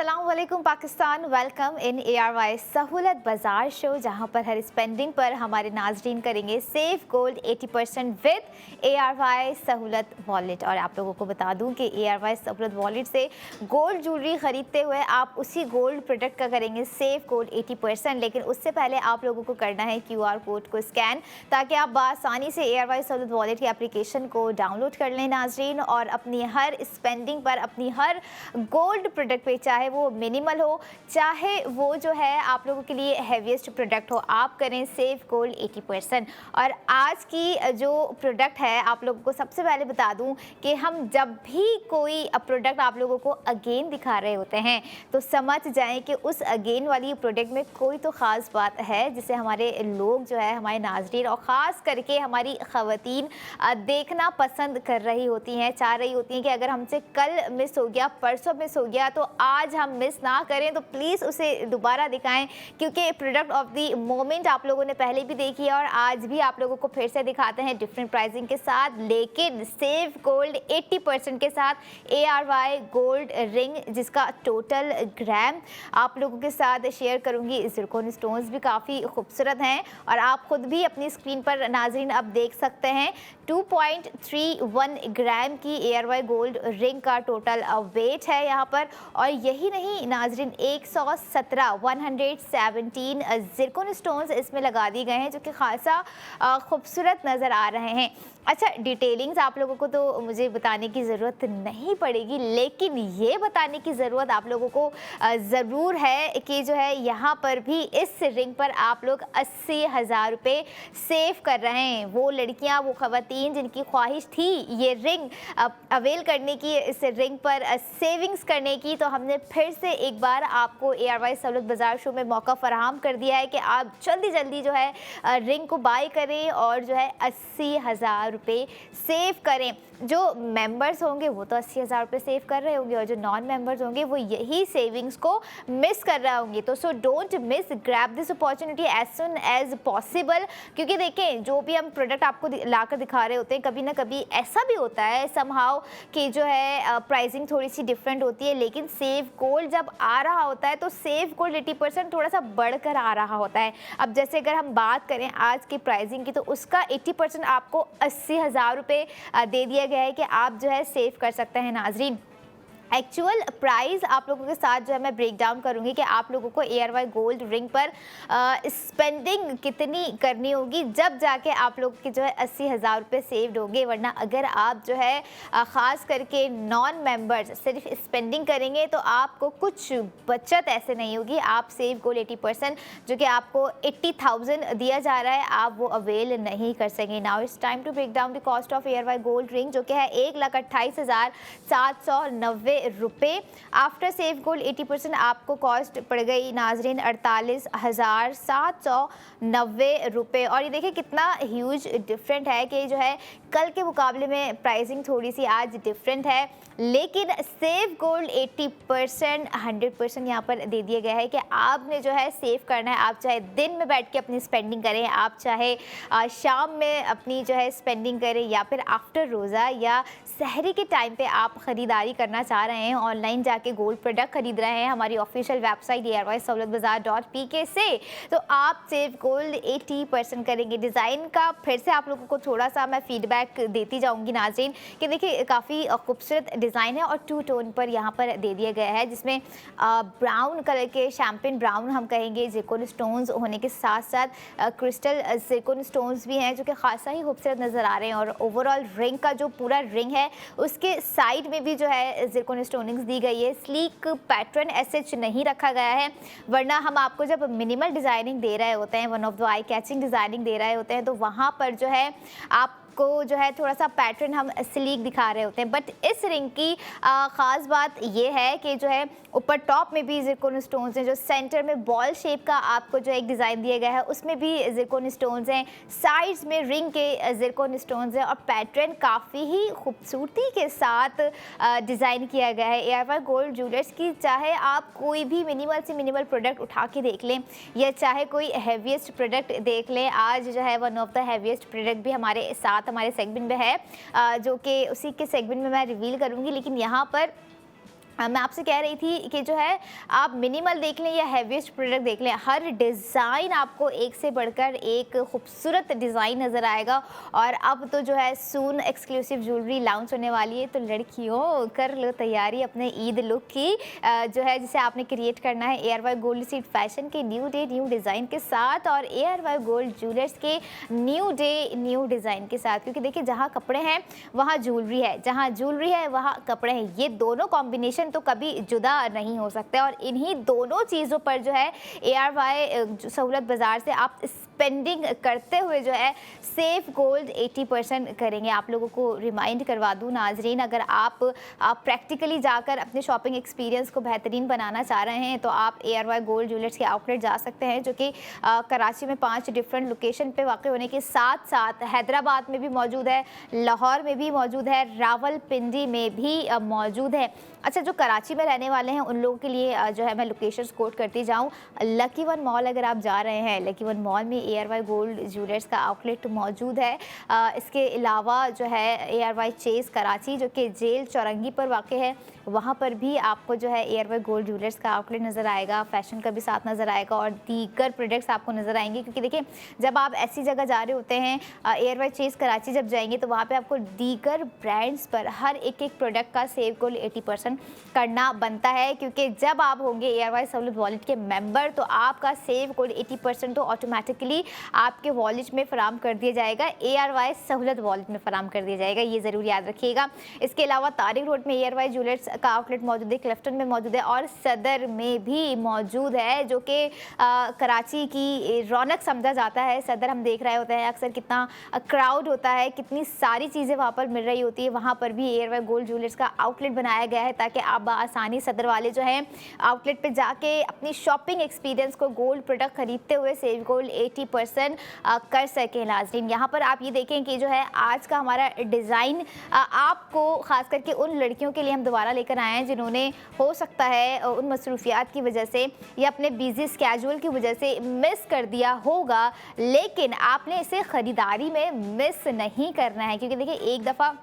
अस्सलाम वालेकुम Pakistan. Welcome in ARY सहूलत बाज़ार शो, जहां पर हर स्पेंडिंग पर हमारे नाजरीन करेंगे सेफ गोल्ड 80% विद ARY सहूलत वॉलेट। और आप लोगों को बता दूं कि ARY सहूलत वॉलेट से गोल्ड ज्वेलरी ख़रीदते हुए आप उसी गोल्ड प्रोडक्ट का करेंगे सेफ गोल्ड 80%। लेकिन उससे पहले आप लोगों को करना है QR कोड को स्कैन, ताकि आप बआसानी से ARY सहूलत वॉलेट की एप्लीकेशन को डाउनलोड कर लें नाजरीन, और अपनी हर स्पेंडिंग पर, अपनी हर गोल्ड प्रोडक्ट पे, चाहे वो मिनिमल हो, चाहे वो जो है आप लोगों के लिए हैवीएस्ट प्रोडक्ट हो, आप करें सेफ गोल्ड 80%। और आज की जो प्रोडक्ट है, आप लोगों को सबसे पहले बता दूं कि हम जब भी कोई प्रोडक्ट आप लोगों को अगेन दिखा रहे होते हैं तो समझ जाएं कि उस अगेन वाली प्रोडक्ट में कोई तो ख़ास बात है जिसे हमारे लोग जो है, हमारे नाज़रीन और ख़ास करके हमारी ख़वातीन देखना पसंद कर रही होती हैं, चाह रही होती हैं कि अगर हमसे कल मिस हो गया, परसों मिस हो गया, तो आज हम मिस ना करें, तो प्लीज़ उसे दोबारा दिखाएं। क्योंकि प्रोडक्ट ऑफ द मोमेंट आप लोगों ने पहले भी देखी है और आज भी आप लोगों को फिर से दिखाते हैं डिफरेंट प्राइसिंग के साथ, लेकिन सेफ गोल्ड 80% के साथ ARY गोल्ड रिंग, जिसका टोटल ग्राम आप लोगों के साथ शेयर करूंगी। ज़िरकॉन स्टोन्स भी काफ़ी खूबसूरत हैं और आप खुद भी अपनी स्क्रीन पर नाजरीन अब देख सकते हैं। 2.31 ग्राम की ARY गोल्ड रिंग का टोटल वेट है यहाँ पर। और यही नहीं नाजरीन, 117 ज़िरकॉन स्टोन्स इसमें लगा दिए गए हैं, जो कि खासा खूबसूरत नज़र आ रहे हैं। अच्छा, डिटेलिंग्स आप लोगों को तो मुझे बताने की ज़रूरत नहीं पड़ेगी, लेकिन ये बताने की ज़रूरत आप लोगों को ज़रूर है कि जो है यहाँ पर भी इस रिंग पर आप लोग 80,000 रुपये सेव कर रहे हैं। वो लड़कियाँ, वो ख़वातीन जिनकी ख्वाहिश थी ये रिंग अवेल करने की, इस रिंग पर सेविंग्स करने की, तो हमने फिर से एक बार आपको ARY सहूलत बाज़ार शो में मौका फराहम कर दिया है कि आप जल्दी जल्दी जो है रिंग को बाय करें और जो है 80,000 रुपये सेव करें। जो मेंबर्स होंगे वो तो 80,000 रुपये सेव कर रहे होंगे, और जो नॉन मेंबर्स होंगे वो यही सेविंग्स को मिस कर रहे होंगे। तो so don't miss, grab this opportunity as soon as possible. क्योंकि देखें, जो भी हम प्रोडक्ट आपको लाकर दिखा रहे होते हैं, कभी ना कभी ऐसा भी होता है समहाउ कि जो है प्राइसिंग थोड़ी सी डिफरेंट होती है, लेकिन सेफ गोल्ड जब आ रहा होता है तो सेफ गोल्ड 80% थोड़ा सा बढ़कर आ रहा होता है। अब जैसे अगर हम बात करें आज की प्राइसिंग की, तो उसका 80% आपको 80,000 रुपये दे दिया गया है कि आप जो है सेव कर सकते हैं नाजरीन। एक्चुअल प्राइस आप लोगों के साथ जो है मैं ब्रेक डाउन करूंगी कि आप लोगों को ARY गोल्ड रिंग पर स्पेंडिंग कितनी करनी होगी, जब जाके आप लोग के जो है 80,000 रुपये सेव्ड होंगे। वरना अगर आप जो है ख़ास करके नॉन मेंबर्स सिर्फ स्पेंडिंग करेंगे तो आपको कुछ बचत ऐसे नहीं होगी। आप सेव गोल्ड 80% जो कि आपको 80,000 दिया जा रहा है, आप वो अवेल नहीं कर सकेंगे। Now it's time to break down the cost of ARY gold ring, जो कि है 1,28,790 रुपये। आफ्टर सेफ गोल्ड 80% आपको कॉस्ट पड़ गई नाजरीन 48,790 रुपये। और ये देखिए कितना ह्यूज डिफरेंट है कि जो है कल के मुकाबले में प्राइसिंग थोड़ी सी आज डिफरेंट है, लेकिन सेफ गोल्ड 80% 100% यहाँ पर दे दिया गया है कि आपने जो है सेव करना है। आप चाहे दिन में बैठ के अपनी स्पेंडिंग करें, आप चाहे शाम में अपनी जो है स्पेंडिंग करें, या फिर आफ्टर रोज़ा या सहरी के टाइम पे आप ख़रीदारी करना चाह रहे हैं, ऑनलाइन जाके गोल्ड प्रोडक्ट खरीद रहे हैं हमारी ऑफिशियल वेबसाइट ARYSahoolatbazaar.pk से, तो आप सेव गोल्ड 80% करेंगे। डिज़ाइन का फिर से आप लोगों को थोड़ा सा मैं फीडबैक देती जाऊंगी नाज़रीन कि देखिए काफ़ी खूबसूरत डिज़ाइन है और 2 टोन पर यहाँ पर दे दिया गया है, जिसमें ब्राउन कलर के, शैम्पेन ब्राउन हम कहेंगे, ज़िरकॉन स्टोन्स होने के साथ साथ क्रिस्टल ज़िरकॉन स्टोन्स भी हैं, जो कि खासा ही खूबसूरत नज़र आ रहे हैं। और ओवरऑल रिंग का जो पूरा रिंग है उसके साइड में भी जो है ज़िरकॉन स्टोनिंग्स दी गई है। स्लीक पैटर्न एसएच नहीं रखा गया है, वरना हम आपको जब मिनिमल डिज़ाइनिंग दे रहे होते हैं, one of the eye catching designing दे रहे होते हैं, तो वहाँ पर जो है आप को जो है थोड़ा सा पैटर्न हम स्लीक दिखा रहे होते हैं। बट इस रिंग की ख़ास बात ये है कि जो है ऊपर टॉप में भी ज़िरकॉन स्टोन्स हैं, जो सेंटर में बॉल शेप का आपको जो एक डिज़ाइन दिया गया है उसमें भी ज़िरकॉन स्टोन्स हैं, साइड्स में रिंग के ज़िरकॉन स्टोन्स हैं, और पैटर्न काफ़ी ही खूबसूरती के साथ डिज़ाइन किया गया है। ARY गोल्ड ज्वेलर्स की चाहे आप कोई भी मिनिमल से मिनिमल प्रोडक्ट उठा के देख लें, या चाहे कोई हैवीएस्ट प्रोडक्ट देख लें, आज जो है one of the heaviest product भी हमारे साथ हमारे सेगमेंट में है, जो कि उसी के सेगमेंट में मैं रिवील करूंगी। लेकिन यहाँ पर मैं आपसे कह रही थी कि जो है आप मिनिमल देख लें या हैवीएस्ट प्रोडक्ट देख लें, हर डिज़ाइन आपको एक से बढ़कर एक खूबसूरत डिज़ाइन नज़र आएगा। और अब तो जो है सून एक्सक्लूसिव ज्वेलरी लॉन्च होने वाली है, तो लड़कियों कर लो तैयारी अपने ईद लुक की, जो है जिसे आपने क्रिएट करना है ARY गोल्ड सीड फैशन के न्यू डे न्यू डिज़ाइन के साथ और ARY गोल्ड ज्वेलर्स के न्यू डे न्यू डिज़ाइन के साथ। क्योंकि देखिए जहाँ कपड़े हैं वहाँ ज्वेलरी है, जहाँ ज्वेलरी है वहाँ कपड़े हैं, ये दोनों कॉम्बिनेशन तो कभी जुदा नहीं हो सकते। और इन्हीं दोनों चीज़ों पर जो है ARY सहूलत बाज़ार से आप स्पेंडिंग करते हुए जो है सेफ गोल्ड 80% करेंगे। आप लोगों को रिमाइंड करवा दूं नाजरीन, अगर आप प्रैक्टिकली जाकर अपने शॉपिंग एक्सपीरियंस को बेहतरीन बनाना चाह रहे हैं तो आप ARY गोल्ड ज्वेलर्स के आउटलेट जा सकते हैं, जो कि कराची में 5 डिफरेंट लोकेशन पे वाक़ होने के साथ साथ हैदराबाद में भी मौजूद है, लाहौर में भी मौजूद है, रावलपिंडी में भी मौजूद है। अच्छा, जो कराची में रहने वाले हैं उन लोगों के लिए जो है मैं लोकेशंस कोट करती जाऊँ, लकी वन मॉल अगर आप जा रहे हैं, लकी वन मॉल में ARY गोल्ड ज्वेलर्स का आउटलेट मौजूद है। इसके अलावा जो है ARY चेस कराची जो कि जेल चौरंगी पर वाक़ है, वहाँ पर भी आपको जो है ARY गोल्ड ज्वेलर्स का आउटलेट नज़र आएगा, फैशन का भी साथ नज़र आएगा और दीगर प्रोडक्ट्स आपको नज़र आएंगे। क्योंकि देखिए जब आप ऐसी जगह जा रहे होते हैं, ARY चेस कराची जब जाएंगे तो वहाँ पे आपको दीगर ब्रांड्स पर हर एक प्रोडक्ट का सेव गोल्ड 80% करना बनता है। क्योंकि जब आप होंगे ARY सहूलत वॉलेट के मेंबर तो आपका सेव गोल्ड 80% तो ऑटोमेटिकली आपके वॉलेट में फराम कर दिया जाएगा, ARY सहूलत वॉलेट में फराम कर दिया जाएगा, ये ज़रूर याद रखिएगा। इसके अलावा तारिक रोड में ARY ज्वेलर्स का आउटलेट मौजूद है, क्लिफ्टन में मौजूद है और सदर में भी मौजूद है, जो कि कराची की रौनक समझा जाता है। सदर हम देख रहे होते हैं अक्सर कितना क्राउड होता है, कितनी सारी चीज़ें वहाँ पर मिल रही होती है। वहाँ पर भी ARY गोल्ड ज्वेलर्स का आउटलेट बनाया गया है ताकि आप आसानी सदर वाले जो हैं आउटलेट पे जाके अपनी शॉपिंग एक्सपीरियंस को गोल्ड प्रोडक्ट खरीदते हुए सेव गोल्ड 80% कर सकें। नाज़रीन यहाँ पर आप ये देखें कि जो है आज का हमारा डिज़ाइन आपको ख़ास करके उन लड़कियों के लिए हम दोबारा लेकर आए हैं जिन्होंने हो सकता है उन मसरूफियात की वजह से या अपने बिजी स्केड्यूल की वजह से मिस कर दिया होगा, लेकिन आपने इसे ख़रीदारी में मिस नहीं करना है। क्योंकि देखिए एक दफ़ा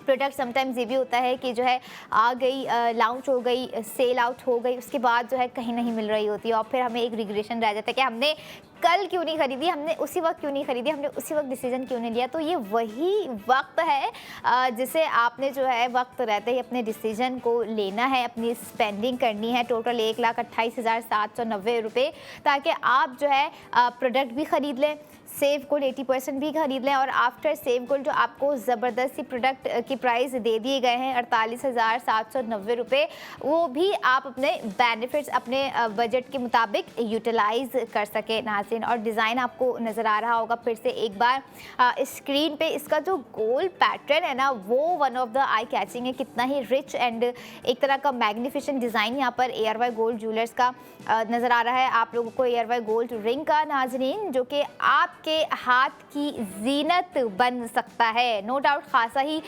प्रोडक्ट समटाइम्स ये भी होता है कि जो है आ गई, लॉन्च हो गई, सेल आउट हो गई, उसके बाद जो है कहीं नहीं मिल रही होती है और फिर हमें एक रिग्रेशन रह जाता है कि हमने कल क्यों नहीं खरीदी, हमने उसी वक्त क्यों नहीं खरीदी, हमने उसी वक्त डिसीजन क्यों नहीं लिया। तो ये वही वक्त है जिसे आपने जो है वक्त रहते ही अपने डिसीजन को लेना है, अपनी स्पेंडिंग करनी है टोटल 1,28,790 रुपये, ताकि आप जो है प्रोडक्ट भी ख़रीद लें, सेव गोल्ड 80% भी खरीद लें और आफ्टर सेव गोल्ड जो आपको ज़बरदस्ती प्रोडक्ट की प्राइस दे दिए गए हैं 48,790 रुपये, वो भी आप अपने बेनिफिट्स अपने बजट के मुताबिक यूटिलाइज़ कर सकें। नाज़रीन और डिज़ाइन आपको नज़र आ रहा होगा फिर से एक बार स्क्रीन पे, इसका जो गोल्ड पैटर्न है ना वो one of the eye catching है, कितना ही रिच एंड एक तरह का मैग्निफिसेंट डिज़ाइन यहाँ पर ARY गोल्ड ज्वेलर्स का नज़र आ रहा है। आप लोगों को ARY गोल्ड रिंग का नाज़रीन जो कि आपके हाथ की जीनत बन सकता है, नो डाउट खासा ही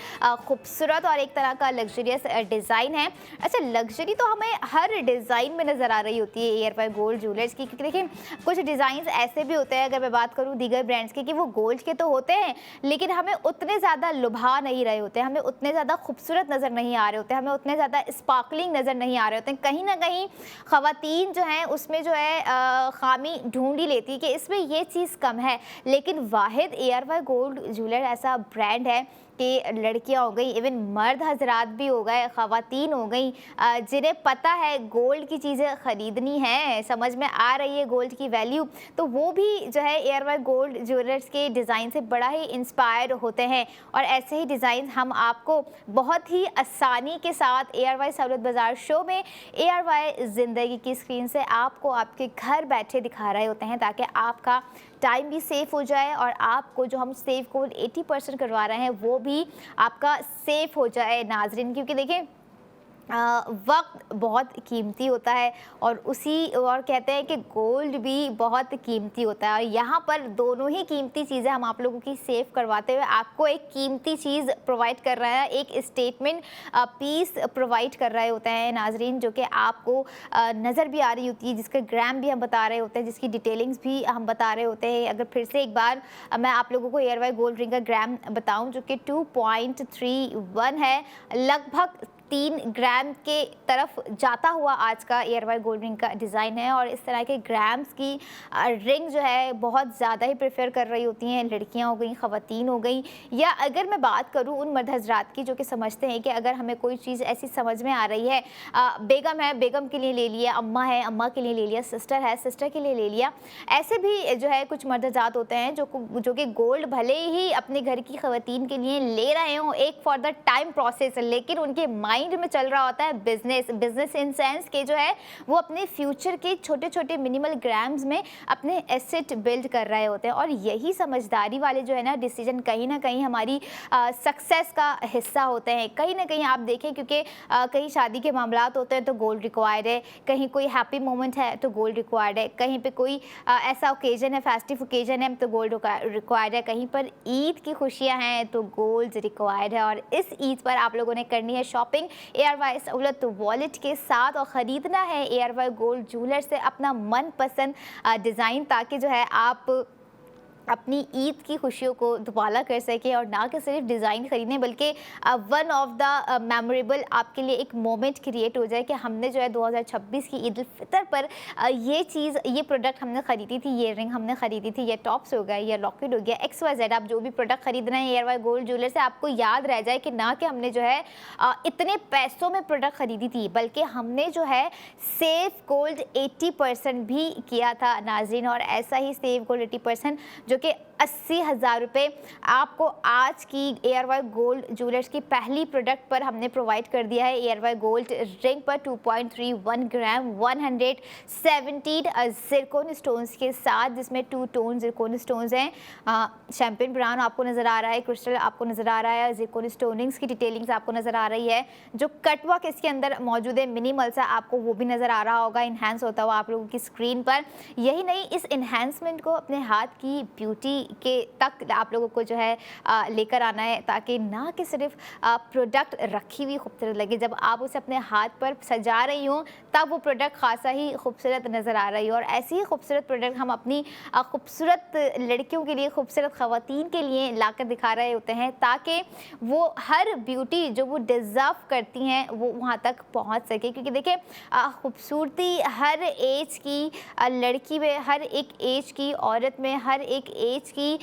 खूबसूरत और एक तरह का लग्जरियस डिज़ाइन है। अच्छा, लग्जरी तो हमें हर डिज़ाइन में नज़र आ रही होती है ARY गोल्ड ज्वेलर्स की, क्योंकि देखिए कुछ डिज़ाइन ऐसे भी होते हैं, अगर मैं बात करूँ दीगर ब्रांड्स की, कि वो गोल्ड के तो होते हैं लेकिन हमें उतने ज़्यादा लुभा नहीं रहे होते, हमें उतने ज़्यादा खूबसूरत नज़र नहीं आ रहे होते, हमें उतने ज़्यादा स्पार्कलिंग नज़र नहीं आ रहे होते। कहीं ना कहीं ख़वातीन जो हैं उसमें जो है खामी ढूंढ ही लेती है कि इसमें ये चीज़ कम है, लेकिन वाहिद ARY गोल्ड ज्वेलर ऐसा ब्रांड है कि लड़कियां हो गई, इवन मर्द हजरात भी हो गए, ख़वातीन हो गई, जिन्हें पता है गोल्ड की चीज़ें ख़रीदनी है, समझ में आ रही है गोल्ड की वैल्यू, तो वो भी जो है ARY गोल्ड ज्वेलर्स के डिज़ाइन से बड़ा ही इंस्पायर होते हैं। और ऐसे ही डिज़ाइन हम आपको बहुत ही आसानी के साथ ARY सहूलत बाज़ार शो में ARY ज़िंदगी की स्क्रीन से आपको आपके घर बैठे दिखा रहे होते हैं, ताकि आपका टाइम भी सेफ़ हो जाए और आपको जो हम सेव गोल्ड 80% करवा रहे हैं वो भी आपका सेफ़ हो जाए। नाजरीन क्योंकि देखें वक्त बहुत कीमती होता है और कहते हैं कि गोल्ड भी बहुत कीमती होता है, और यहाँ पर दोनों ही कीमती चीज़ें हम आप लोगों की सेव करवाते हुए आपको एक कीमती चीज़ प्रोवाइड कर रहे हैं, एक स्टेटमेंट पीस प्रोवाइड कर रहे होते हैं नाजरीन, जो कि आपको नज़र भी आ रही होती है, जिसके ग्राम भी हम बता रहे होते हैं, जिसकी डिटेलिंग्स भी हम बता रहे होते हैं। अगर फिर से एक बार मैं आप लोगों को ARY गोल्ड रिंग का ग्राम बताऊँ जो कि 2.31 है, लगभग 3 ग्राम के तरफ जाता हुआ आज का एयरवाई गोल्ड रिंग का डिज़ाइन है। और इस तरह के ग्राम्स की रिंग जो है बहुत ज़्यादा ही प्रेफर कर रही होती हैं लड़कियां हो गई, ख़वातीन हो गई, या अगर मैं बात करूं उन मर्द हजरात की जो कि समझते हैं कि अगर हमें कोई चीज़ ऐसी समझ में आ रही है, बेगम है, बेगम के लिए ले लिया, अम्मा है, अम्मा के लिए ले लिया, सिस्टर है, सिस्टर के लिए ले लिया। ऐसे भी जो है कुछ मर्द हजरात होते हैं जो कि गोल्ड भले ही अपने घर की ख़वातीन के लिए ले रहे हों एक फॉर द टाइम प्रोसेस, लेकिन उनके माइंड में चल रहा होता है बिजनेस इन सेंस के जो है वो अपने फ्यूचर के छोटे छोटे मिनिमल ग्राम्स में अपने एसेट बिल्ड कर रहे होते हैं। और यही समझदारी वाले जो है ना डिसीजन कहीं ना कहीं हमारी सक्सेस का हिस्सा होते हैं। कहीं ना कहीं आप देखें, क्योंकि कहीं शादी के मामलात होते हैं तो गोल्ड रिक्वायर्ड है, कहीं कोई हैप्पी मोमेंट है तो गोल्ड रिक्वायर्ड है, कहीं पे कोई ऐसा ओकेजन है, फेस्टिव ओकेजन है तो गोल्ड रिक्वायर्ड है, कहीं पर ईद की खुशियां हैं तो गोल्ड रिक्वायर्ड है। और इस ईद पर आप लोगों ने करनी है शॉपिंग एयरवाई सहूलत वॉलेट के साथ और ख़रीदना है एयरवाई गोल्ड ज्वेलर से अपना मनपसंद डिज़ाइन, ताकि जो है आप अपनी ईद की खुशियों को दुबाला कर सके और ना कि सिर्फ डिज़ाइन ख़रीदें बल्कि वन ऑफ द मेमोरेबल आपके लिए एक मोमेंट क्रिएट हो जाए कि हमने जो है 2026 की ईद उल फितर पर ये प्रोडक्ट हमने ख़रीदी थी, ये रिंग हमने ख़रीदी थी, ये टॉप्स हो गया, ये लॉकेट हो गया, XYZ आप जो भी प्रोडक्ट ख़रीद रहे हैं एयरवाई गोल्ड ज्वेलर से, आपको याद रह जाए कि ना कि हमने जो है इतने पैसों में प्रोडक्ट ख़रीदी थी, बल्कि हमने जो है सेव गोल्ड 80% भी किया था नाज़रीन। और ऐसा ही सेव गोल्ड 80% जो कि 80,000 रुपये आपको आज की एयरवाई गोल्ड ज्वेलर्स की पहली प्रोडक्ट पर हमने प्रोवाइड कर दिया है। एयरवाई गोल्ड रिंग पर 2.31 ग्राम 117 ज़िरकोन स्टोन्स के साथ, जिसमें 2 टोन ज़िरकोन स्टोन्स हैं। शैम्पेन ब्राउन आपको नज़र आ रहा है, क्रिस्टल आपको नज़र आ रहा है, ज़िरकोन स्टोनिंग्स की डिटेलिंग्स आपको नज़र आ रही है। जो कटवर्क इसके अंदर मौजूद है मिनिमल सा, आपको वो भी नज़र आ रहा होगा इन्हेंस होता हुआ आप लोगों की स्क्रीन पर। यही नहीं, इस इन्हेंसमेंट को अपने हाथ की ब्यूटी के तक आप लोगों को जो है लेकर आना है, ताकि ना कि सिर्फ प्रोडक्ट रखी हुई खूबसूरत लगे, जब आप उसे अपने हाथ पर सजा रही हो तब वो प्रोडक्ट खासा ही खूबसूरत नज़र आ रही हो। और ऐसी ही खूबसूरत प्रोडक्ट हम अपनी खूबसूरत लड़कियों के लिए, खूबसूरत ख़वातीन के लिए लाकर दिखा रहे होते हैं, ताकि वो हर ब्यूटी जो वो डिज़र्व करती हैं वो वहाँ तक पहुँच सके। क्योंकि देखिए खूबसूरती हर एज की लड़की में, हर एक एज की औरत में, हर एक एज की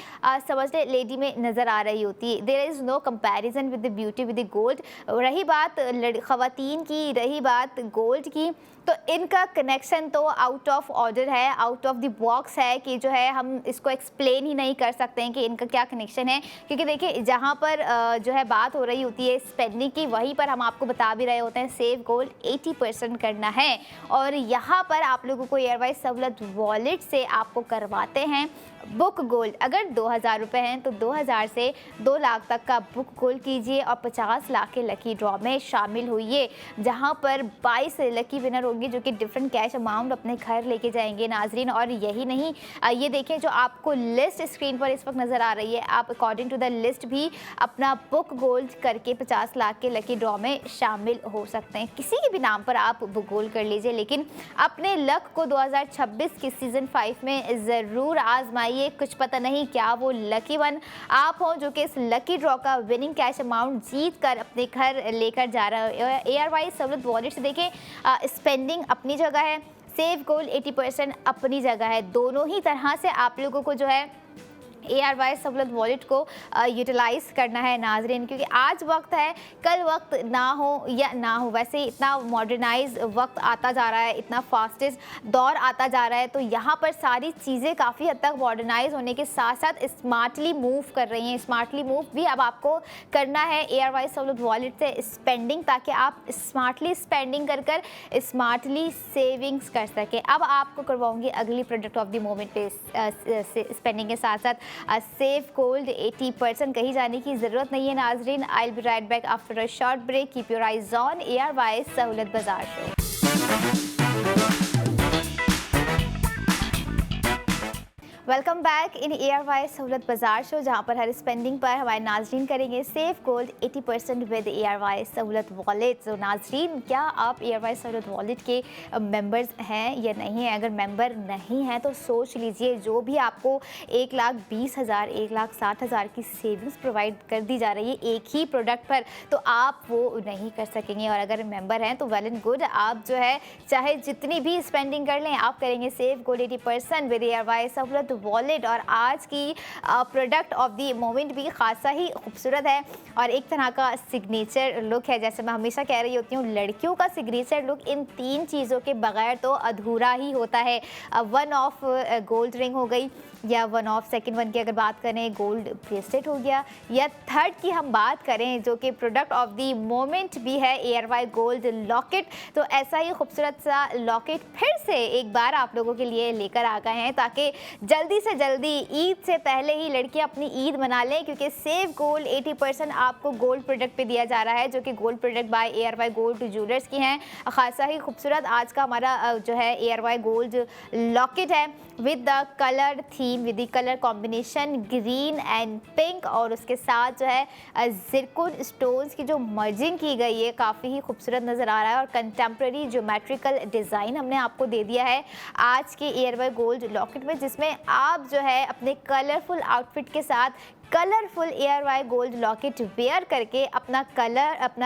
समझ ले लेडी में नज़र आ रही होती है। There is no comparison with the beauty with the gold. रही बात ख़वातीन की, रही बात गोल्ड की, तो इनका कनेक्शन तो आउट ऑफ ऑर्डर है, आउट ऑफ द बॉक्स है कि जो है हम इसको एक्सप्लेन ही नहीं कर सकते हैं कि इनका क्या कनेक्शन है। क्योंकि देखिए जहाँ पर जो है बात हो रही होती है स्पेंडिंग की, वहीं पर हम आपको बता भी रहे होते हैं सेव गोल्ड 80% करना है। और यहाँ पर आप लोगों को एयरवाई सहूलत वॉलेट से आपको करवाते हैं बुक गोल्ड। अगर 2,000 रुपये हैं तो 2,000 से 2 लाख तक का बुक गोल्ड कीजिए और 50 लाख के लकी ड्रॉ में शामिल हुइए, जहां पर 22 लकी विनर होंगे जो कि डिफरेंट कैश अमाउंट अपने घर लेके जाएंगे नाजरीन। और यही नहीं, ये देखें जो आपको लिस्ट स्क्रीन पर इस वक्त नज़र आ रही है, आप अकॉर्डिंग टू द लिस्ट भी अपना बुक गोल्ड करके 50 लाख के लकी ड्रॉ में शामिल हो सकते हैं। किसी के भी नाम पर आप बुक गोल्ड कर लीजिए, लेकिन अपने लक को 2026 के सीज़न 5 में ज़रूर आजमाइए। कुछ पता नहीं क्या वो लकी वन आप हो जो कि इस लकी ड्रॉ का विनिंग कैश अमाउंट जीत कर अपने घर लेकर जा रहा है। एयरवाई सहूलत वॉलेट से देखें, स्पेंडिंग अपनी जगह है, सेव गोल्ड 80% अपनी जगह है। दोनों ही तरह से आप लोगों को जो है एयरवाई सहूलत वॉलेट को यूटिलाइज़ करना है नाजरीन, क्योंकि आज वक्त है, कल वक्त ना हो या ना हो। वैसे इतना मॉडर्नाइज वक्त आता जा रहा है, इतना फास्टेस्ट दौर आता जा रहा है, तो यहाँ पर सारी चीज़ें काफ़ी हद तक मॉडर्नाइज होने के साथ साथ स्मार्टली मूव कर रही हैं। स्मार्टली मूव भी अब आपको करना है एयरवाई सहूलत वॉलेट से स्पेंडिंग, ताकि आप स्मार्टली स्पेंडिंग कर कर स्मार्टली सेविंग्स कर सकें। अब आपको करवाऊँगी अगली प्रोडक्ट ऑफ द मोमेंट पे स्पेंडिंग के साथ साथ सेव गोल्ड 80%। कहीं जाने की ज़रूरत नहीं है नाजरीन। I will be right back after a short break. Keep your eyes on ARY Sahulat Bazaar show. Welcome back in ARY Sahulat Bazaar show, जहां पर हर स्पेंडिंग पर हमारे नाजरीन करेंगे सेव गोल्ड 80% विद ARY सहूलत वॉलेट। तो नाजरीन, क्या आप ARY सहूलत वॉलेट के मेंबर्स हैं या नहीं हैं? अगर मेंबर नहीं हैं तो सोच लीजिए, जो भी आपको 1,20,000 1,60,000 की सेविंग्स प्रोवाइड कर दी जा रही है एक ही प्रोडक्ट पर, तो आप वो नहीं कर सकेंगे। और अगर मेंबर हैं तो वेल एंड गुड, आप जो है चाहे जितनी भी स्पेंडिंग कर लें, आप करेंगे सेव गोल्ड 80% विद ARY सहूलत वॉलेट। और आज की प्रोडक्ट ऑफ द मोमेंट भी खासा ही खूबसूरत है और एक तरह का सिग्नेचर लुक है। जैसे मैं हमेशा कह रही होती हूँ, लड़कियों का सिग्नेचर लुक इन 3 चीज़ों के बगैर तो अधूरा ही होता है। वन ऑफ गोल्ड रिंग हो गई, या वन ऑफ सेकंड वन की अगर बात करें गोल्ड ब्रेसलेट हो गया, या थर्ड की हम बात करें जो कि प्रोडक्ट ऑफ द मोमेंट भी है ARY गोल्ड लॉकेट। तो ऐसा ही खूबसूरत सा लॉकेट फिर से एक बार आप लोगों के लिए लेकर आ गए हैं, ताकि जल्दी से जल्दी ईद से पहले ही लड़कियां अपनी ईद मना लें, क्योंकि सेव गोल्ड 80% आपको गोल्ड प्रोडक्ट पे दिया जा रहा है, जो कि gold product by ARY gold jewellers की हैं। खासा ही खूबसूरत आज का हमारा जो है ARY गोल्ड लॉकेट है with the colour theme, with the colour combination green and pink, और उसके साथ जो है जिरकोन स्टोन्स की जो मर्जिंग की गई है, काफ़ी ही खूबसूरत नज़र आ रहा है। और कंटेम्प्रेरी ज्योमेट्रिकल डिज़ाइन हमने आपको दे दिया है आज के ARY गोल्ड लॉकेट में, जिसमें आप जो है अपने कलरफुल आउटफिट के साथ colourful ARY gold locket wear करके अपना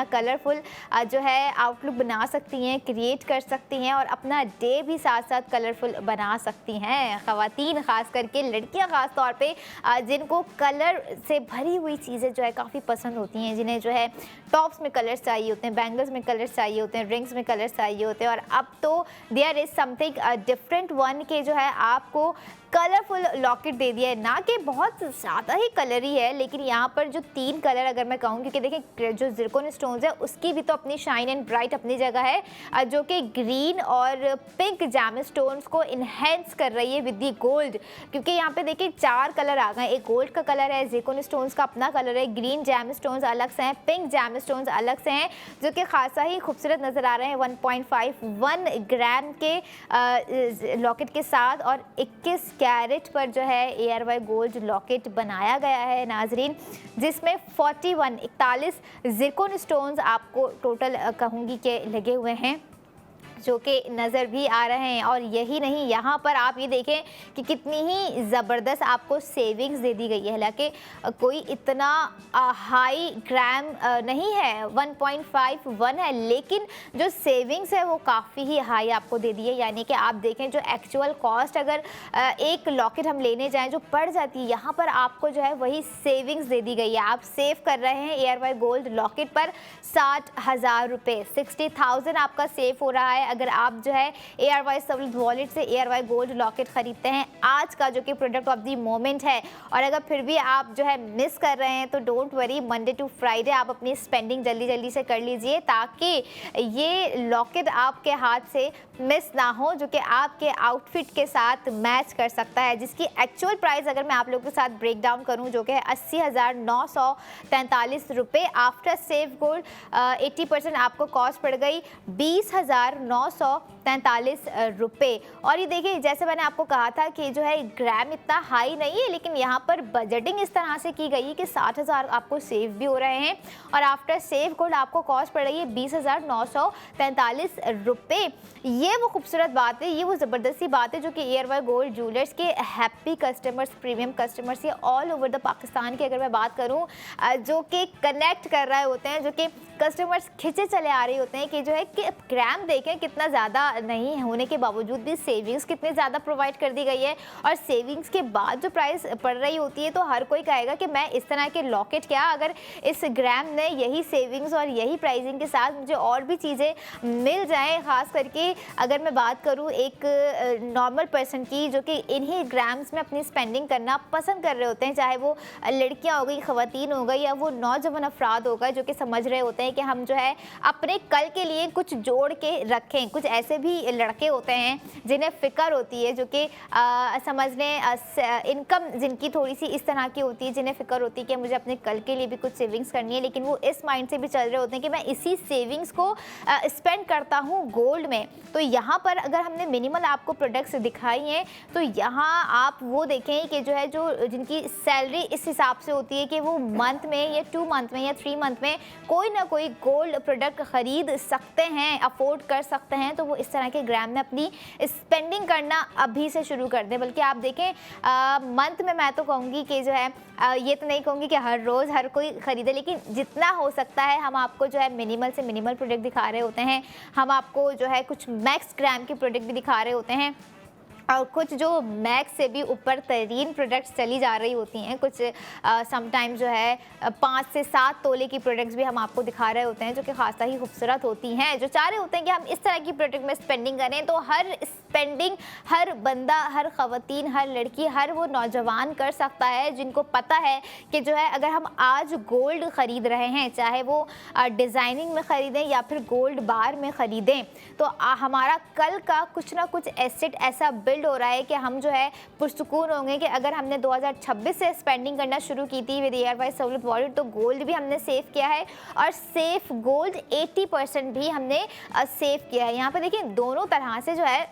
कलरफुल जो है आउटलुक बना सकती हैं, क्रिएट कर सकती हैं, और अपना डे भी साथ साथ कलरफुल बना सकती हैं। ख़वातीन ख़ास करके, लड़कियां ख़ास तौर पे जिनको कलर से भरी हुई चीज़ें जो है काफ़ी पसंद होती हैं, जिन्हें जो है टॉप्स में कलर्स चाहिए होते हैं, बैंगल्स में कलर्स चाहिए होते हैं, रिंग्स में कलर्स चाहिए होते हैं, और अब तो there is something different one के जो है आपको कलरफुल लॉकेट दे दिया है। ना कि बहुत ज़्यादा ही कलरी है, लेकिन यहाँ पर जो 3 कलर अगर मैं कहूँ, क्योंकि देखिए जो जिरकोन स्टोन्स है उसकी भी तो अपनी शाइन एंड ब्राइट अपनी जगह है, जो कि ग्रीन और पिंक जैम स्टोन्स को इन्हेंस कर रही है विद दी गोल्ड। क्योंकि यहाँ पे देखिए 4 कलर आ गए, एक गोल्ड का कलर है, जिरकोन स्टोन्स का अपना कलर है, ग्रीन जैम स्टोन्स अलग से हैं, पिंक जैम स्टोन्स अलग से हैं, जो कि खासा ही खूबसूरत नज़र आ रहे हैं। 1.51 ग्राम के लॉकेट के साथ और 21 कैरेट पर जो है ARY गोल्ड लॉकेट बनाया गया है नाजरीन, जिसमें 41 जिरकोन स्टोन्स आपको टोटल कहूँगी कि लगे हुए हैं, जो कि नज़र भी आ रहे हैं। और यही नहीं, यहाँ पर आप ये देखें कि कितनी ही ज़बरदस्त आपको सेविंग्स दे दी गई है। हालांकि कोई इतना हाई ग्राम नहीं है, 1.51 है, लेकिन जो सेविंग्स है वो काफ़ी ही हाई आपको दे दी है। यानी कि आप देखें जो एक्चुअल कॉस्ट अगर एक लॉकेट हम लेने जाएँ जो पड़ जाती है, यहाँ पर आपको जो है वही सेविंग्स दे दी गई है। आप सेव कर रहे हैं ARY गोल्ड लॉकेट पर 60,000 रुपये, 60,000 आपका सेव हो रहा है अगर आप जो है ARY सहूलत वॉलेट से ARY गोल्ड लॉकेट खरीदते हैं आज का, जो कि प्रोडक्ट ऑफ द मोमेंट है। और अगर फिर भी आप जो है मिस कर रहे हैं तो don't worry, Monday to Friday आप अपनी स्पेंडिंग जल्दी जल्दी से कर लीजिए, ताकि ये लॉकेट आपके हाथ से मिस ना हो, जो कि आपके आउटफिट के साथ मैच कर सकता है, जिसकी एक्चुअल प्राइस अगर मैं आप लोगों के साथ ब्रेक डाउन करूँ, जो कि है 80,943 रुपये। आफ्टर सेव गोल्ड 80% आपको कॉस्ट पड़ गई 20,943 रुपये। और ये देखिए, जैसे मैंने आपको कहा था कि जो है ग्राम इतना हाई नहीं है, लेकिन यहाँ पर बजटिंग इस तरह से की गई है कि 60,000 आपको सेव भी हो रहे हैं, और आफ्टर सेव गोल्ड आपको कॉस्ट पड़ रही है 20,943 रुपये। ये वो खूबसूरत बात है, ये वो ज़बरदस्ती बात है जो कि ARY गोल्ड ज्वेलर्स के हैप्पी कस्टमर्स, प्रीमियम कस्टमर्स ये ऑल ओवर द पाकिस्तान की अगर मैं बात करूं, जो कि कनेक्ट कर रहे होते हैं, जो कि कस्टमर्स खिंचे चले आ रहे होते हैं कि जो है कि ग्राम देखें कितना ज़्यादा नहीं होने के बावजूद भी सेविंग्स कितने ज़्यादा प्रोवाइड कर दी गई है। और सेविंग्स के बाद जो प्राइस पड़ रही होती है, तो हर कोई कहेगा कि मैं इस तरह के लॉकेट क्या, अगर इस ग्राम ने यही सेविंग्स और यही प्राइसिंग के साथ मुझे और भी चीज़ें मिल जाएँ। ख़ास करके अगर मैं बात करूँ एक नॉर्मल पर्सन की, जो कि इन्हीं ग्राम्स में अपनी स्पेंडिंग करना पसंद कर रहे होते हैं, चाहे वो लड़कियाँ हो गई, ख़वातीन हो गई, या वो नौजवान अफराद हो गए, जो कि समझ रहे होते हैं कि हम जो है अपने कल के लिए कुछ जोड़ के रखें। कुछ ऐसे भी लड़के होते हैं जिन्हें फ़िक्र होती है, जो कि समझ लें इनकम जिनकी थोड़ी सी इस तरह की होती है, जिन्हें फ़िक्र होती है कि मुझे अपने कल के लिए भी कुछ सेविंग्स करनी है, लेकिन वो इस माइंड से भी चल रहे होते हैं कि मैं इसी सेविंग्स को स्पेंड करता हूँ गोल्ड में। तो यहाँ पर अगर हमने मिनिमल आपको प्रोडक्ट्स दिखाई हैं, तो यहाँ आप वो देखें कि जो है जो जिनकी सैलरी इस हिसाब से होती है कि वो मंथ में या 2 मंथ में या 3 मंथ में कोई ना कोई गोल्ड प्रोडक्ट ख़रीद सकते हैं, अफोर्ड कर सकते हैं, तो वो इस तरह के ग्राम में अपनी स्पेंडिंग करना अभी से शुरू कर दें। बल्कि आप देखें मंथ में मैं तो कहूँगी कि जो है ये तो नहीं कहूँगी कि हर रोज़ हर कोई ख़रीदे, लेकिन जितना हो सकता है हम आपको जो है मिनिमल से मिनिमल प्रोडक्ट दिखा रहे होते हैं। हम आपको जो है कुछ मैक्स ग्राम के प्रोडक्ट भी दिखा रहे होते हैं, और कुछ जो मैक्स से भी ऊपर तरीन प्रोडक्ट्स चली जा रही होती हैं। कुछ समटाइम जो है 5 से 7 तोले की प्रोडक्ट्स भी हम आपको दिखा रहे होते हैं, जो कि खासा ही खूबसूरत होती हैं, जो चाह रहे होते हैं कि हम इस तरह की प्रोडक्ट में स्पेंडिंग करें। तो हर स्पेंडिंग हर बंदा, हर ख़वातीन, हर लड़की, हर वो नौजवान कर सकता है जिनको पता है कि जो है अगर हम आज गोल्ड ख़रीद रहे हैं, चाहे वो डिज़ाइनिंग में ख़रीदें या फिर गोल्ड बार में ख़रीदें, तो हमारा कल का कुछ ना कुछ एसेट ऐसा हो रहा है कि हम जो है पुरसुकून होंगे कि अगर हमने 2026 से स्पेंडिंग करना शुरू की थी विद एयरवाइज सहूलियत वॉलेट, तो गोल्ड भी हमने सेव किया है और सेफ गोल्ड 80% भी हमने सेव किया है। यहाँ पर देखिए दोनों तरह से जो है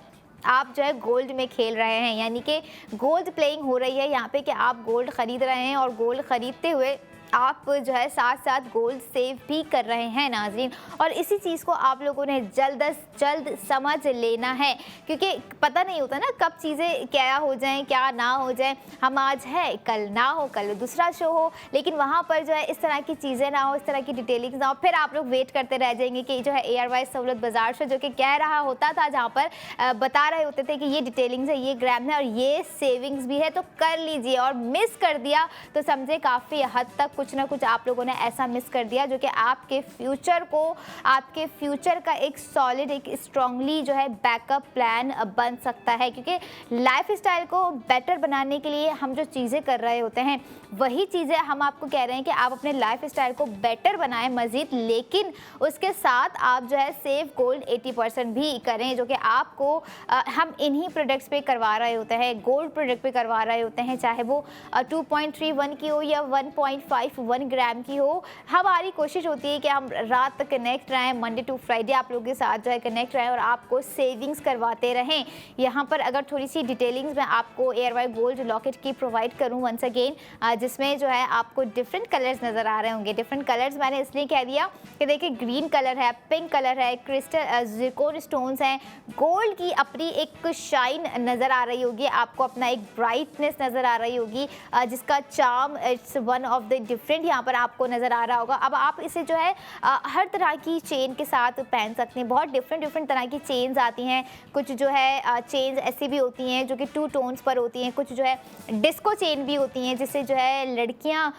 आप जो है गोल्ड में खेल रहे हैं, यानी कि गोल्ड प्लेइंग हो रही है यहाँ पे कि आप गोल्ड ख़रीद रहे हैं और गोल्ड ख़रीदते हुए आप जो है साथ साथ गोल्ड सेव भी कर रहे हैं नाज़रीन। और इसी चीज़ को आप लोगों ने जल्द अज जल्द समझ लेना है, क्योंकि पता नहीं होता ना कब चीज़ें क्या हो जाएं क्या ना हो जाएं। हम आज है कल ना हो, कल दूसरा शो हो, लेकिन वहाँ पर जो है इस तरह की चीज़ें ना हो, इस तरह की डिटेलिंग्स ना हो, फिर आप लोग वेट करते रह जाएंगे कि जो है एयरवाइज सहूलत बाजार शो जो कि कह रहा होता था, जहाँ पर बता रहे होते थे कि ये डिटेलिंग्स है, ये ग्राम है और ये सेविंग्स भी है, तो कर लीजिए। और मिस कर दिया तो समझे काफ़ी हद तक कुछ ना कुछ आप लोगों ने ऐसा मिस कर दिया जो कि आपके फ्यूचर को, आपके फ्यूचर का एक सॉलिड, एक स्ट्रांगली जो है बैकअप प्लान बन सकता है। क्योंकि लाइफ स्टाइल को बेटर बनाने के लिए हम जो चीज़ें कर रहे होते हैं, वही चीज़ें हम आपको कह रहे हैं कि आप अपने लाइफ स्टाइल को बेटर बनाएं मज़ीद, लेकिन उसके साथ आप जो है सेव गोल्ड 80% भी करें, जो कि आपको हम इन्हीं प्रोडक्ट्स पे करवा रहे होते हैं, गोल्ड प्रोडक्ट पे करवा रहे होते हैं, चाहे वो 2.31 की हो या 1.51 ग्राम की हो। हमारी कोशिश होती है कि हम रात तक कनेक्ट रहें, मंडे टू फ्राइडे आप लोगों के साथ जो है कनेक्ट रहें और आपको सेविंग्स करवाते रहें। यहाँ पर अगर थोड़ी सी डिटेलिंग्स मैं आपको एयरवाई गोल्ड लॉकेट की प्रोवाइड करूँ वंस अगेन, जिसमें जो है आपको डिफरेंट कलर्स नज़र आ रहे होंगे। डिफरेंट कलर्स मैंने इसलिए कह दिया कि देखिए ग्रीन कलर है, पिंक कलर है, क्रिस्टल ज़िरकॉन स्टोन्स हैं, गोल्ड की अपनी एक शाइन नज़र आ रही होगी, आपको अपना एक ब्राइटनेस नज़र आ रही होगी, जिसका charm it's one of the different यहाँ पर आपको नज़र आ रहा होगा। अब आप इसे जो है हर तरह की चेन के साथ पहन सकते हैं। बहुत डिफरेंट तरह की चेन्स आती हैं। कुछ जो है चेन्स ऐसी भी होती हैं जो कि 2 टोन्स पर होती हैं, कुछ जो है डिस्को चेन भी होती हैं, जिससे जो है लड़कियां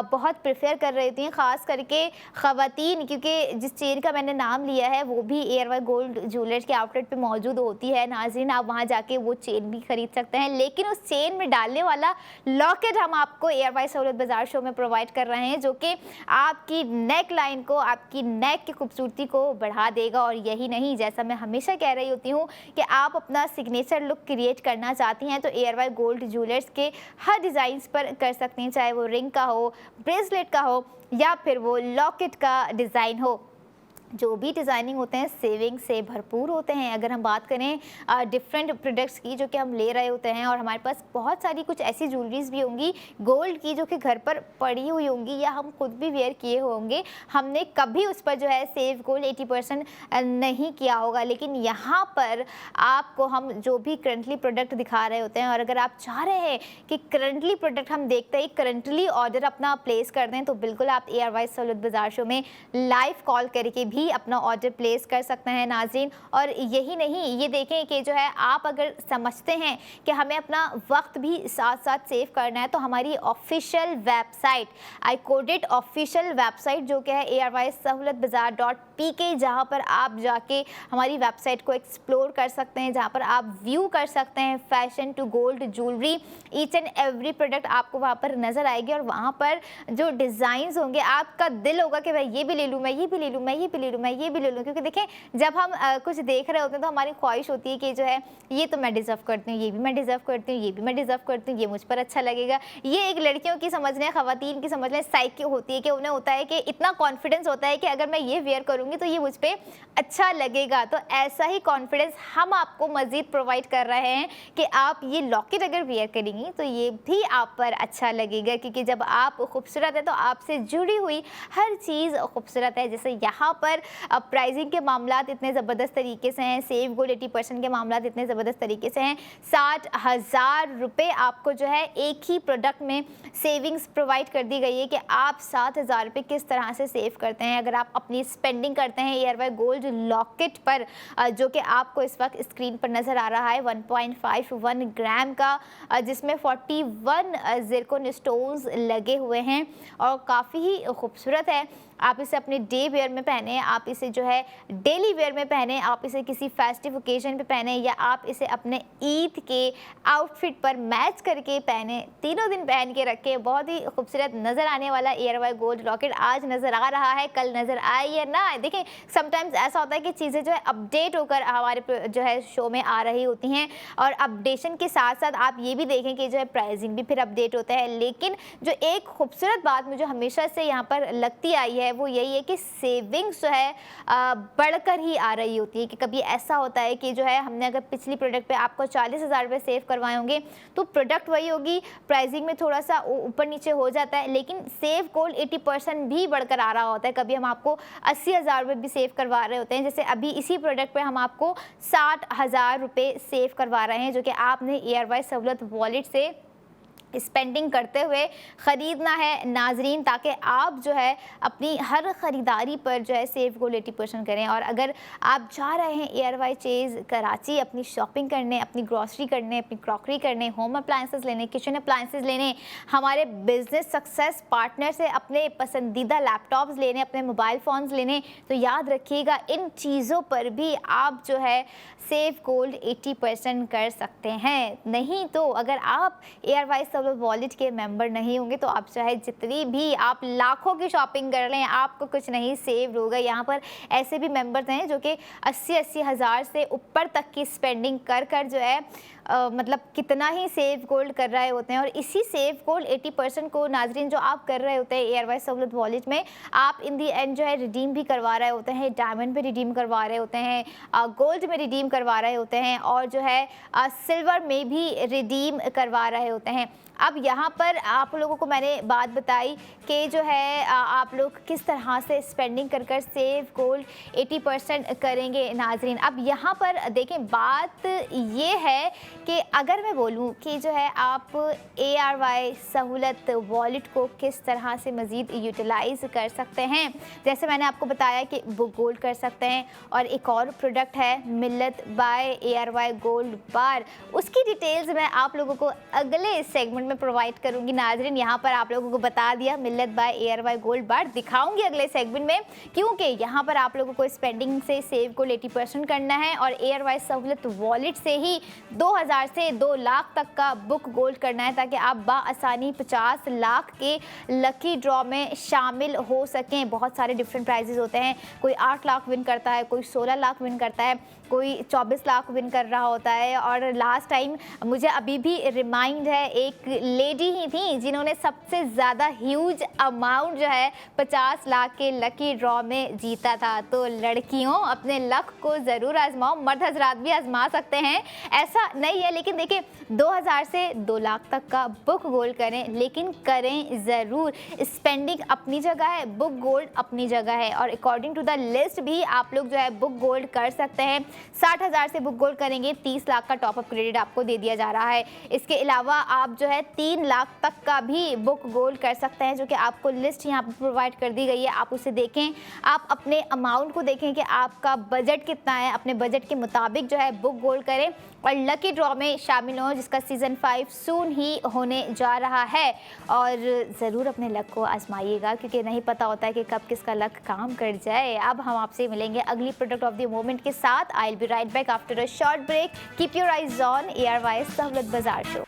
बहुत प्रेफर कर रही होती हैं, ख़ास करके ख़वातीन, क्योंकि जिस चेन का मैंने नाम लिया है वो भी एयरवाई गोल्ड ज्वेलर्स के आउटलेट पे मौजूद होती है नाज़रीन। आप वहाँ जाके वो चेन भी खरीद सकते हैं, लेकिन उस चेन में डालने वाला लॉकेट हम आपको एयरवाई सहूलत बाजार शो में प्रोवाइड कर रहे हैं, जो कि आपकी नेक लाइन को, आपकी नेक की खूबसूरती को बढ़ा देगा। और यही नहीं, जैसा मैं हमेशा कह रही होती हूँ कि आप अपना सिग्नेचर लुक क्रिएट करना चाहती हैं तो एयरवाई गोल्ड ज्वेलर्स के हर डिज़ाइंस पर कर सकती हैं, चाहे वो रिंग का हो, ब्रेसलेट का हो या फिर वो लॉकेट का डिज़ाइन हो। जो भी डिज़ाइनिंग होते हैं सेविंग से भरपूर होते हैं। अगर हम बात करें डिफरेंट प्रोडक्ट्स की जो कि हम ले रहे होते हैं, और हमारे पास बहुत सारी कुछ ऐसी ज्वेलरीज भी होंगी गोल्ड की जो कि घर पर पड़ी हुई होंगी या हम खुद भी वेयर किए होंगे, हमने कभी उस पर जो है सेव गोल्ड 80% नहीं किया होगा। लेकिन यहाँ पर आपको हम जो भी करंटली प्रोडक्ट दिखा रहे होते हैं, और अगर आप चाह रहे हैं कि करंटली प्रोडक्ट हम देखते ही करंटली ऑर्डर अपना प्लेस कर दें, तो बिल्कुल आप एयरवाइज सहूलत बाजार शो में लाइव कॉल करके भी अपना ऑर्डर प्लेस कर सकते हैं नाज़रीन। और यही नहीं, ये देखें कि जो है आप अगर समझते हैं कि हमें अपना वक्त भी साथ साथ सेव करना है, तो हमारी official website iCoded official website जो कि है ARYSahulatbazaar.pk, जहाँ पर आप जाके हमारी वेबसाइट को एक्सप्लोर कर सकते हैं, जहाँ पर आप व्यू कर सकते हैं fashion to gold jewellery, each and every product आपको वहाँ पर नज़र आएगी। और वहाँ पर जो डिज़ाइंस होंगे, आपका दिल होगा कि भाई ये भी ले लूँ, मैं ये भी ले लूँ, मैं ये भी ले लूँ, मैं ये भी ले लूँ। क्योंकि देखें, जब हम कुछ देख रहे होते हैं तो हमारी ख्वाहिश होती है कि जो है ये तो मैं डिज़र्व करती हूँ, ये भी मैं डिज़र्व करती हूँ, ये भी मैं डिज़र्व करती हूँ, ये मुझ पर अच्छा लगेगा। ये एक लड़कियों की समझ लें, ख़वातीन की समझ लें, साइकी होती है कि उन्हें होता है कि इतना कॉन्फिडेंस होता है कि अगर मैं ये वेयर करूँगी तो ये मुझ पर अच्छा लगेगा। तो ऐसा ही कॉन्फिडेंस हम आपको मज़ीद प्रोवाइड कर रहे हैं कि आप ये लॉकेट अगर वेयर करेंगी तो ये भी आप पर अच्छा लगेगा। क्योंकि जब आप खूबसूरत है तो आपसे जुड़ी हुई हर चीज़ खूबसूरत है। जैसे यहाँ पर प्राइसिंग के मामलात इतने ज़बरदस्त तरीके से हैं, सेव गोल्ड 80% के मामलात इतने ज़बरदस्त तरीके से हैं। 60,000 रुपये आपको जो है एक ही प्रोडक्ट में सेविंग्स प्रोवाइड कर दी गई है कि आप 7,000 रुपये किस तरह से सेव करते हैं अगर आप अपनी स्पेंडिंग करते हैं ARY गोल्ड लॉकेट पर, जो कि आपको इस वक्त स्क्रीन पर नज़र आ रहा है 1.51 ग्राम का, जिसमें 41 ज़िरकॉन स्टोन्स लगे हुए हैं और काफ़ी ही खूबसूरत है। आप इसे अपने डे वेयर में पहने, आप इसे जो है डेली वेयर में पहने, आप इसे किसी फेस्टिव ओकेजन पे पहने, या आप इसे अपने ईद के आउटफिट पर मैच करके पहने, तीनों दिन पहन के रखें। बहुत ही खूबसूरत नज़र आने वाला ARY गोल्ड लॉकेट आज नज़र आ रहा है, कल नज़र आए या ना आए। देखें, समटाइम्स ऐसा होता है कि चीज़ें जो है अपडेट होकर हमारे जो है शो में आ रही होती हैं, और अपडेशन के साथ साथ आप ये भी देखें कि जो है प्राइसिंग भी फिर अपडेट होता है। लेकिन जो एक खूबसूरत बात मुझे हमेशा से यहाँ पर लगती आई है वो यही है कि सेविंग्स जो है बढ़कर ही आ रही होती है। कि कभी ऐसा होता है कि जो है हमने अगर पिछली प्रोडक्ट पे आपको 40,000 रुपये सेव करवाए होंगे तो प्रोडक्ट वही होगी, प्राइसिंग में थोड़ा सा ऊपर नीचे हो जाता है, लेकिन सेव गोल्ड 80% भी बढ़कर आ रहा होता है। कभी हम आपको 80,000 रुपये भी सेव करवा रहे होते हैं, जैसे अभी इसी प्रोडक्ट पे हम आपको 60,000 रुपये सेव करवा रहे हैं, जो कि आपने ARY सहूलत वॉलेट से स्पेंडिंग करते हुए ख़रीदना है नाजरीन, ताकि आप जो है अपनी हर ख़रीदारी पर जो है सेव गोल्ड 80% करें। और अगर आप जा रहे हैं ARY चेज़ कराची अपनी शॉपिंग करने, अपनी ग्रॉसरी करने, अपनी क्रॉकरी करने, होम अप्लाइंसेस लेने, किचन अप्लाइंसेस लेने, हमारे बिजनेस सक्सेस पार्टनर से अपने पसंदीदा लैपटॉप्स लेने, अपने मोबाइल फ़ोन्स लेने, तो याद रखिएगा इन चीज़ों पर भी आप जो है सेव गोल्ड 80% कर सकते हैं। नहीं तो अगर आप ARY सहूलत वॉलेट के मेंबर नहीं होंगे तो आप चाहे जितनी भी आप लाखों की शॉपिंग कर लें, आपको कुछ नहीं सेव होगा। यहाँ पर ऐसे भी मेंबर्स हैं जो कि 80-80 हज़ार से ऊपर तक की स्पेंडिंग कर जो है मतलब कितना ही सेव गोल्ड कर रहे होते हैं। और इसी सेव गोल्ड 80% को नाजरीन जो आप कर रहे होते हैं ARY सहूलत वॉलेट में, आप इन दी एंड जो है रिडीम भी करवा रहे होते हैं, डायमंड पे रिडीम करवा रहे होते हैं, गोल्ड में रिडीम करवा रहे होते हैं, और जो है सिल्वर में भी रिडीम करवा रहे होते हैं। अब यहाँ पर आप लोगों को मैंने बात बताई कि जो है आप लोग किस तरह से स्पेंडिंग कर सेव गोल्ड 80% करेंगे नाजरीन। अब यहाँ पर देखें, बात ये है कि अगर मैं बोलूँ कि जो है आप ARY सहूलत वॉलेट को किस तरह से मज़ीद यूटिलाइज़ कर सकते हैं, जैसे मैंने आपको बताया कि बुक गोल्ड कर सकते हैं, और एक और प्रोडक्ट है मिल्लत बाय ARY गोल्ड बार, उसकी डिटेल्स मैं आप लोगों को अगले सेगमेंट में प्रोवाइड करूंगी नाजरीन। यहाँ पर आप लोगों को बता दिया मिल्लत बाय ARY गोल्ड बार दिखाऊंगी अगले सेगमेंट में, क्योंकि यहाँ पर आप लोगों को स्पेंडिंग से सेव गोल्ड 80% करना है, और ARY सहूलत वॉलेट से ही 2,000 से 2 लाख तक का बुक गोल्ड करना है, ताकि आप बाआसानी 50 लाख के लकी ड्रॉ में शामिल हो सकें। बहुत सारे डिफरेंट प्राइजेस होते हैं, कोई 8 लाख विन करता है, कोई 16 लाख विन करता है, कोई 24 लाख विन कर रहा होता है। और लास्ट टाइम मुझे अभी भी रिमाइंड है, एक लेडी ही थी जिन्होंने सबसे ज़्यादा ह्यूज अमाउंट जो है 50 लाख के लकी ड्रॉ में जीता था। तो लड़कियों अपने लक को ज़रूर आजमाओ, मर्द हजरात भी आजमा सकते हैं। ऐसा नहीं है है, लेकिन देखिए 2000 से 2 लाख तक का बुक गोल्ड करें, लेकिन करें ज़रूर। स्पेंडिंग अपनी जगह है, बुक गोल्ड अपनी जगह है, और अकॉर्डिंग टू द लिस्ट भी आप लोग जो है बुक गोल्ड कर सकते हैं। 60,000 से बुक गोल्ड करेंगे 30 लाख का टॉपअप क्रेडिट आपको दे दिया जा रहा है। इसके अलावा आप जो है 3 लाख तक का भी बुक गोल्ड कर सकते हैं, जो कि आपको लिस्ट यहाँ पर प्रोवाइड कर दी गई है। आप उसे देखें, आप अपने अमाउंट को देखें कि आपका बजट कितना है, अपने बजट के मुताबिक जो है बुक गोल्ड करें और लकी ड्रॉ में शामिल हों, जिसका सीज़न 5 सून ही होने जा रहा है। और ज़रूर अपने लक को आजमाइएगा, क्योंकि नहीं पता होता है कि कब किसका लक काम कर जाए। अब हम आपसे मिलेंगे अगली प्रोडक्ट ऑफ द मोमेंट के साथ। I will be right back after a short break. Keep your eyes on ARY Sahulat Bazaar show.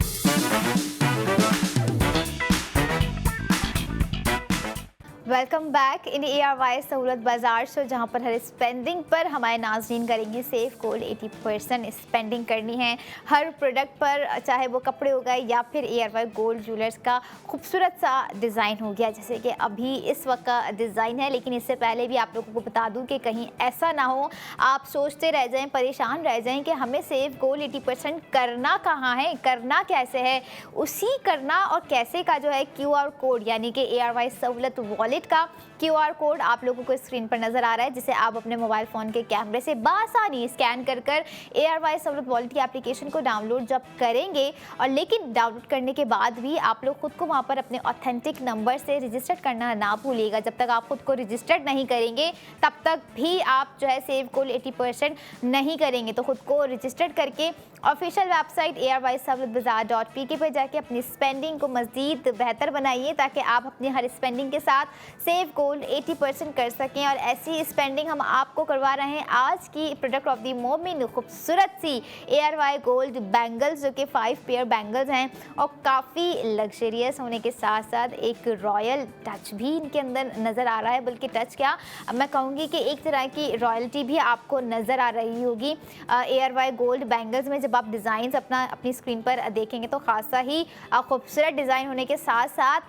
Welcome back in ARY Sahulat Bazaar show, जहाँ पर हर स्पेंडिंग पर हमारे नाज़रीन करेंगे सेव गोल्ड। 80% स्पेंडिंग करनी है हर प्रोडक्ट पर, चाहे वो कपड़े हो गए या फिर ARY गोल्ड ज्वेलर्स का खूबसूरत सा डिज़ाइन हो गया, जैसे कि अभी इस वक्त का डिज़ाइन है। लेकिन इससे पहले भी आप लोगों को बता दूं कि कहीं ऐसा ना हो आप सोचते रह जाएं, परेशान रह जाएं कि हमें सेव गोल्ड 80% करना कहाँ है, करना कैसे है। उसी करना और कैसे का जो है QR कोड, यानी कि ARY सहूलत वॉलेट का QR कोड आप लोगों को स्क्रीन पर नजर आ रहा है, जिसे आप अपने मोबाइल फ़ोन के कैमरे से बासानी स्कैन कर ARY सहूलत वॉलेट की एप्लीकेशन को डाउनलोड जब करेंगे, और लेकिन डाउनलोड करने के बाद भी आप लोग खुद को वहाँ पर अपने ऑथेंटिक नंबर से रजिस्टर्ड करना ना भूलिएगा। जब तक आप खुद को रजिस्टर्ड नहीं करेंगे तब तक भी आप जो है सेव गोल्ड 80% नहीं करेंगे। तो खुद को रजिस्टर्ड करके ऑफिशियल वेबसाइट ARYSahoolatBazaar.pk पर जाके अपनी स्पेंडिंग को मज़ीद बेहतर बनाइए, ताकि आप अपनी हर स्पेंडिंग के साथ सेव गोल्ड 80% कर सकें। और ऐसी स्पेंडिंग हम आपको करवा रहे हैं आज की प्रोडक्ट ऑफ द मोमेंट, खूबसूरत सी ARY गोल्ड बैंगल्स, जो कि 5 पेयर बैंगल्स हैं और काफ़ी लग्जरियस होने के साथ साथ एक रॉयल टच भी इनके अंदर नज़र आ रहा है। बल्कि टच क्या, मैं कहूँगी कि एक तरह की रॉयल्टी भी आपको नज़र आ रही होगी ARY गोल्ड बैंगल्स में। जब आप डिज़ाइन अपनी स्क्रीन पर देखेंगे तो खासा ही खूबसूरत डिज़ाइन होने के साथ साथ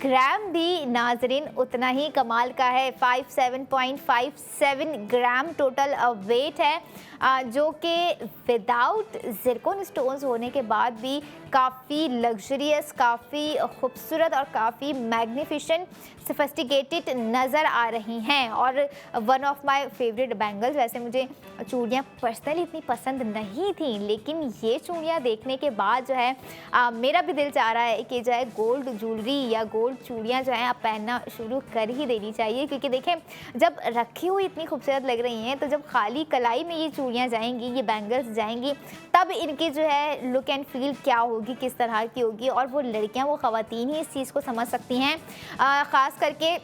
ग्राम भी नाजरीन उतना ही कमाल का है। 57.57 ग्राम टोटल वेट है, जो कि विदाउट ज़िरकॉन स्टोन्स होने के बाद भी काफ़ी लग्जरियस, काफ़ी खूबसूरत और काफ़ी मैग्निफिसेंट सोफिस्टिकेटेड नज़र आ रही हैं। और one of my favourite bangles, वैसे मुझे चूड़ियाँ पर्सनली इतनी पसंद नहीं थी, लेकिन ये चूड़ियाँ देखने के बाद जो है मेरा भी दिल चाह रहा है कि जो है गोल्ड ज्वेलरी या गोल्ड चूड़ियाँ जो हैं आप पहनना शुरू कर ही देनी चाहिए। क्योंकि देखें, जब रखी हुई इतनी खूबसूरत लग रही हैं, तो जब खाली कलाई में ये चूड़ियाँ जाएंगी, ये बैंगल्स जाएंगी, तब इनकी जो है लुक एंड फील क्या होगी, किस तरह की होगी। और वो लड़कियाँ, वो ख़वातीन ही इस चीज़ को समझ सकती हैं, ख़ास करके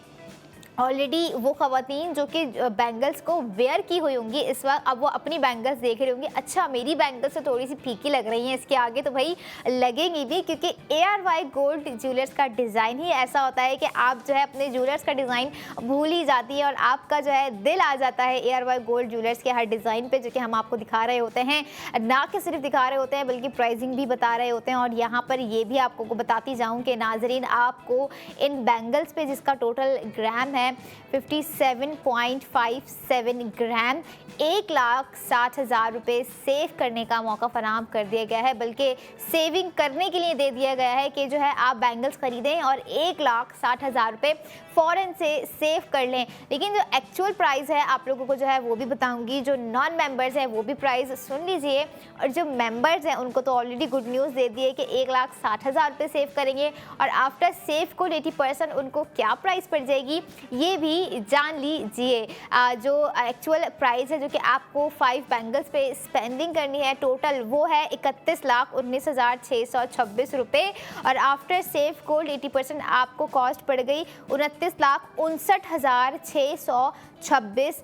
ऑलरेडी वो ख़वातीन जो कि बैंगल्स को वेयर की हुई होंगी इस वक्त, अब वो अपनी बैंगल्स देख रही होंगी, अच्छा मेरी बैंगल्स तो थोड़ी सी फीकी लग रही हैं, इसके आगे तो भाई लगेंगी भी। क्योंकि ARY गोल्ड ज्वेलर्स का डिज़ाइन ही ऐसा होता है कि आप जो है अपने ज्वेलर्स का डिज़ाइन भूल ही जाती है और आपका जो है दिल आ जाता है ARY गोल्ड ज्वेलर्स के हर डिज़ाइन पर, जो कि हम आपको दिखा रहे होते हैं। ना कि सिर्फ दिखा रहे होते हैं बल्कि प्राइसिंग भी बता रहे होते हैं। और यहाँ पर ये भी आपको बताती जाऊँ कि नाजरीन, आपको इन बैंगल्स पे जिसका टोटल ग्राम है 57.57 ग्राम, 1,60,000 रुपये सेव करने का मौका फराहम कर दिया गया है। बल्कि सेविंग करने के लिए दे दिया गया है कि जो है आप बैंगल्स खरीदें और 1,60,000 रुपये फ़ौरन से सेव कर लें। लेकिन जो एक्चुअल प्राइस है आप लोगों को जो है वो भी बताऊंगी। जो नॉन मेंबर्स हैं वो भी प्राइस सुन लीजिए, और जो मेंबर्स हैं उनको तो ऑलरेडी गुड न्यूज़ दे दी है कि 1,60,000 रुपये सेव करेंगे, और आफ्टर सेव को 80% उनको क्या प्राइस पड़ जाएगी ये भी जान लीजिए। जो एक्चुअल प्राइस है जो कि आपको 5 बैंगल्स पे स्पेंडिंग करनी है टोटल, वो है 31,19,626 रुपये, और आफ्टर सेव गोल्ड 80% आपको कॉस्ट पड़ गई 29,59,626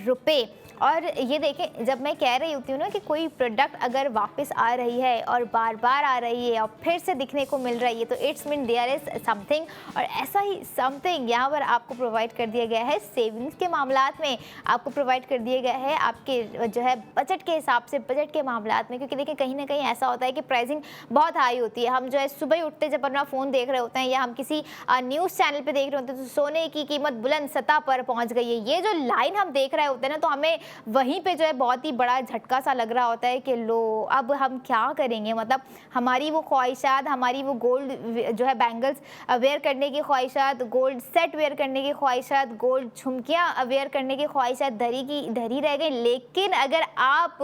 रुपये। और ये देखें, जब मैं कह रही होती हूँ ना कि कोई प्रोडक्ट अगर वापस आ रही है और बार बार आ रही है और फिर से दिखने को मिल रही है, तो it's mean there is something, और ऐसा ही समथिंग यहाँ पर आपको प्रोवाइड कर दिया गया है सेविंग्स के मामलात में, आपको प्रोवाइड कर दिया गया है आपके जो है बजट के हिसाब से, बजट के मामलात में। क्योंकि देखिए कहीं ना कहीं ऐसा होता है कि प्राइसिंग बहुत हाई होती है। हम जो है सुबह ही उठते जब अपना फ़ोन देख रहे होते हैं या हम किसी न्यूज़ चैनल पे देख रहे होते हैं तो सोने की कीमत बुलंद सतह पर पहुंच गई है। ये जो लाइन हम देख रहे होते हैं ना, तो हमें वहीं पे जो है बहुत ही बड़ा झटका सा लग रहा होता है कि लो अब हम क्या करेंगे। मतलब हमारी वो ख्वाहिशात, हमारी वो गोल्ड जो है बैंगल्स वेयर करने की ख्वाहिशात, गोल्ड सेट वेयर करने की ख्वाहिशात, गोल्ड झुमकियाँ वेयर करने की ख्वाहिशात धरी की धरी रह गई। लेकिन अगर आप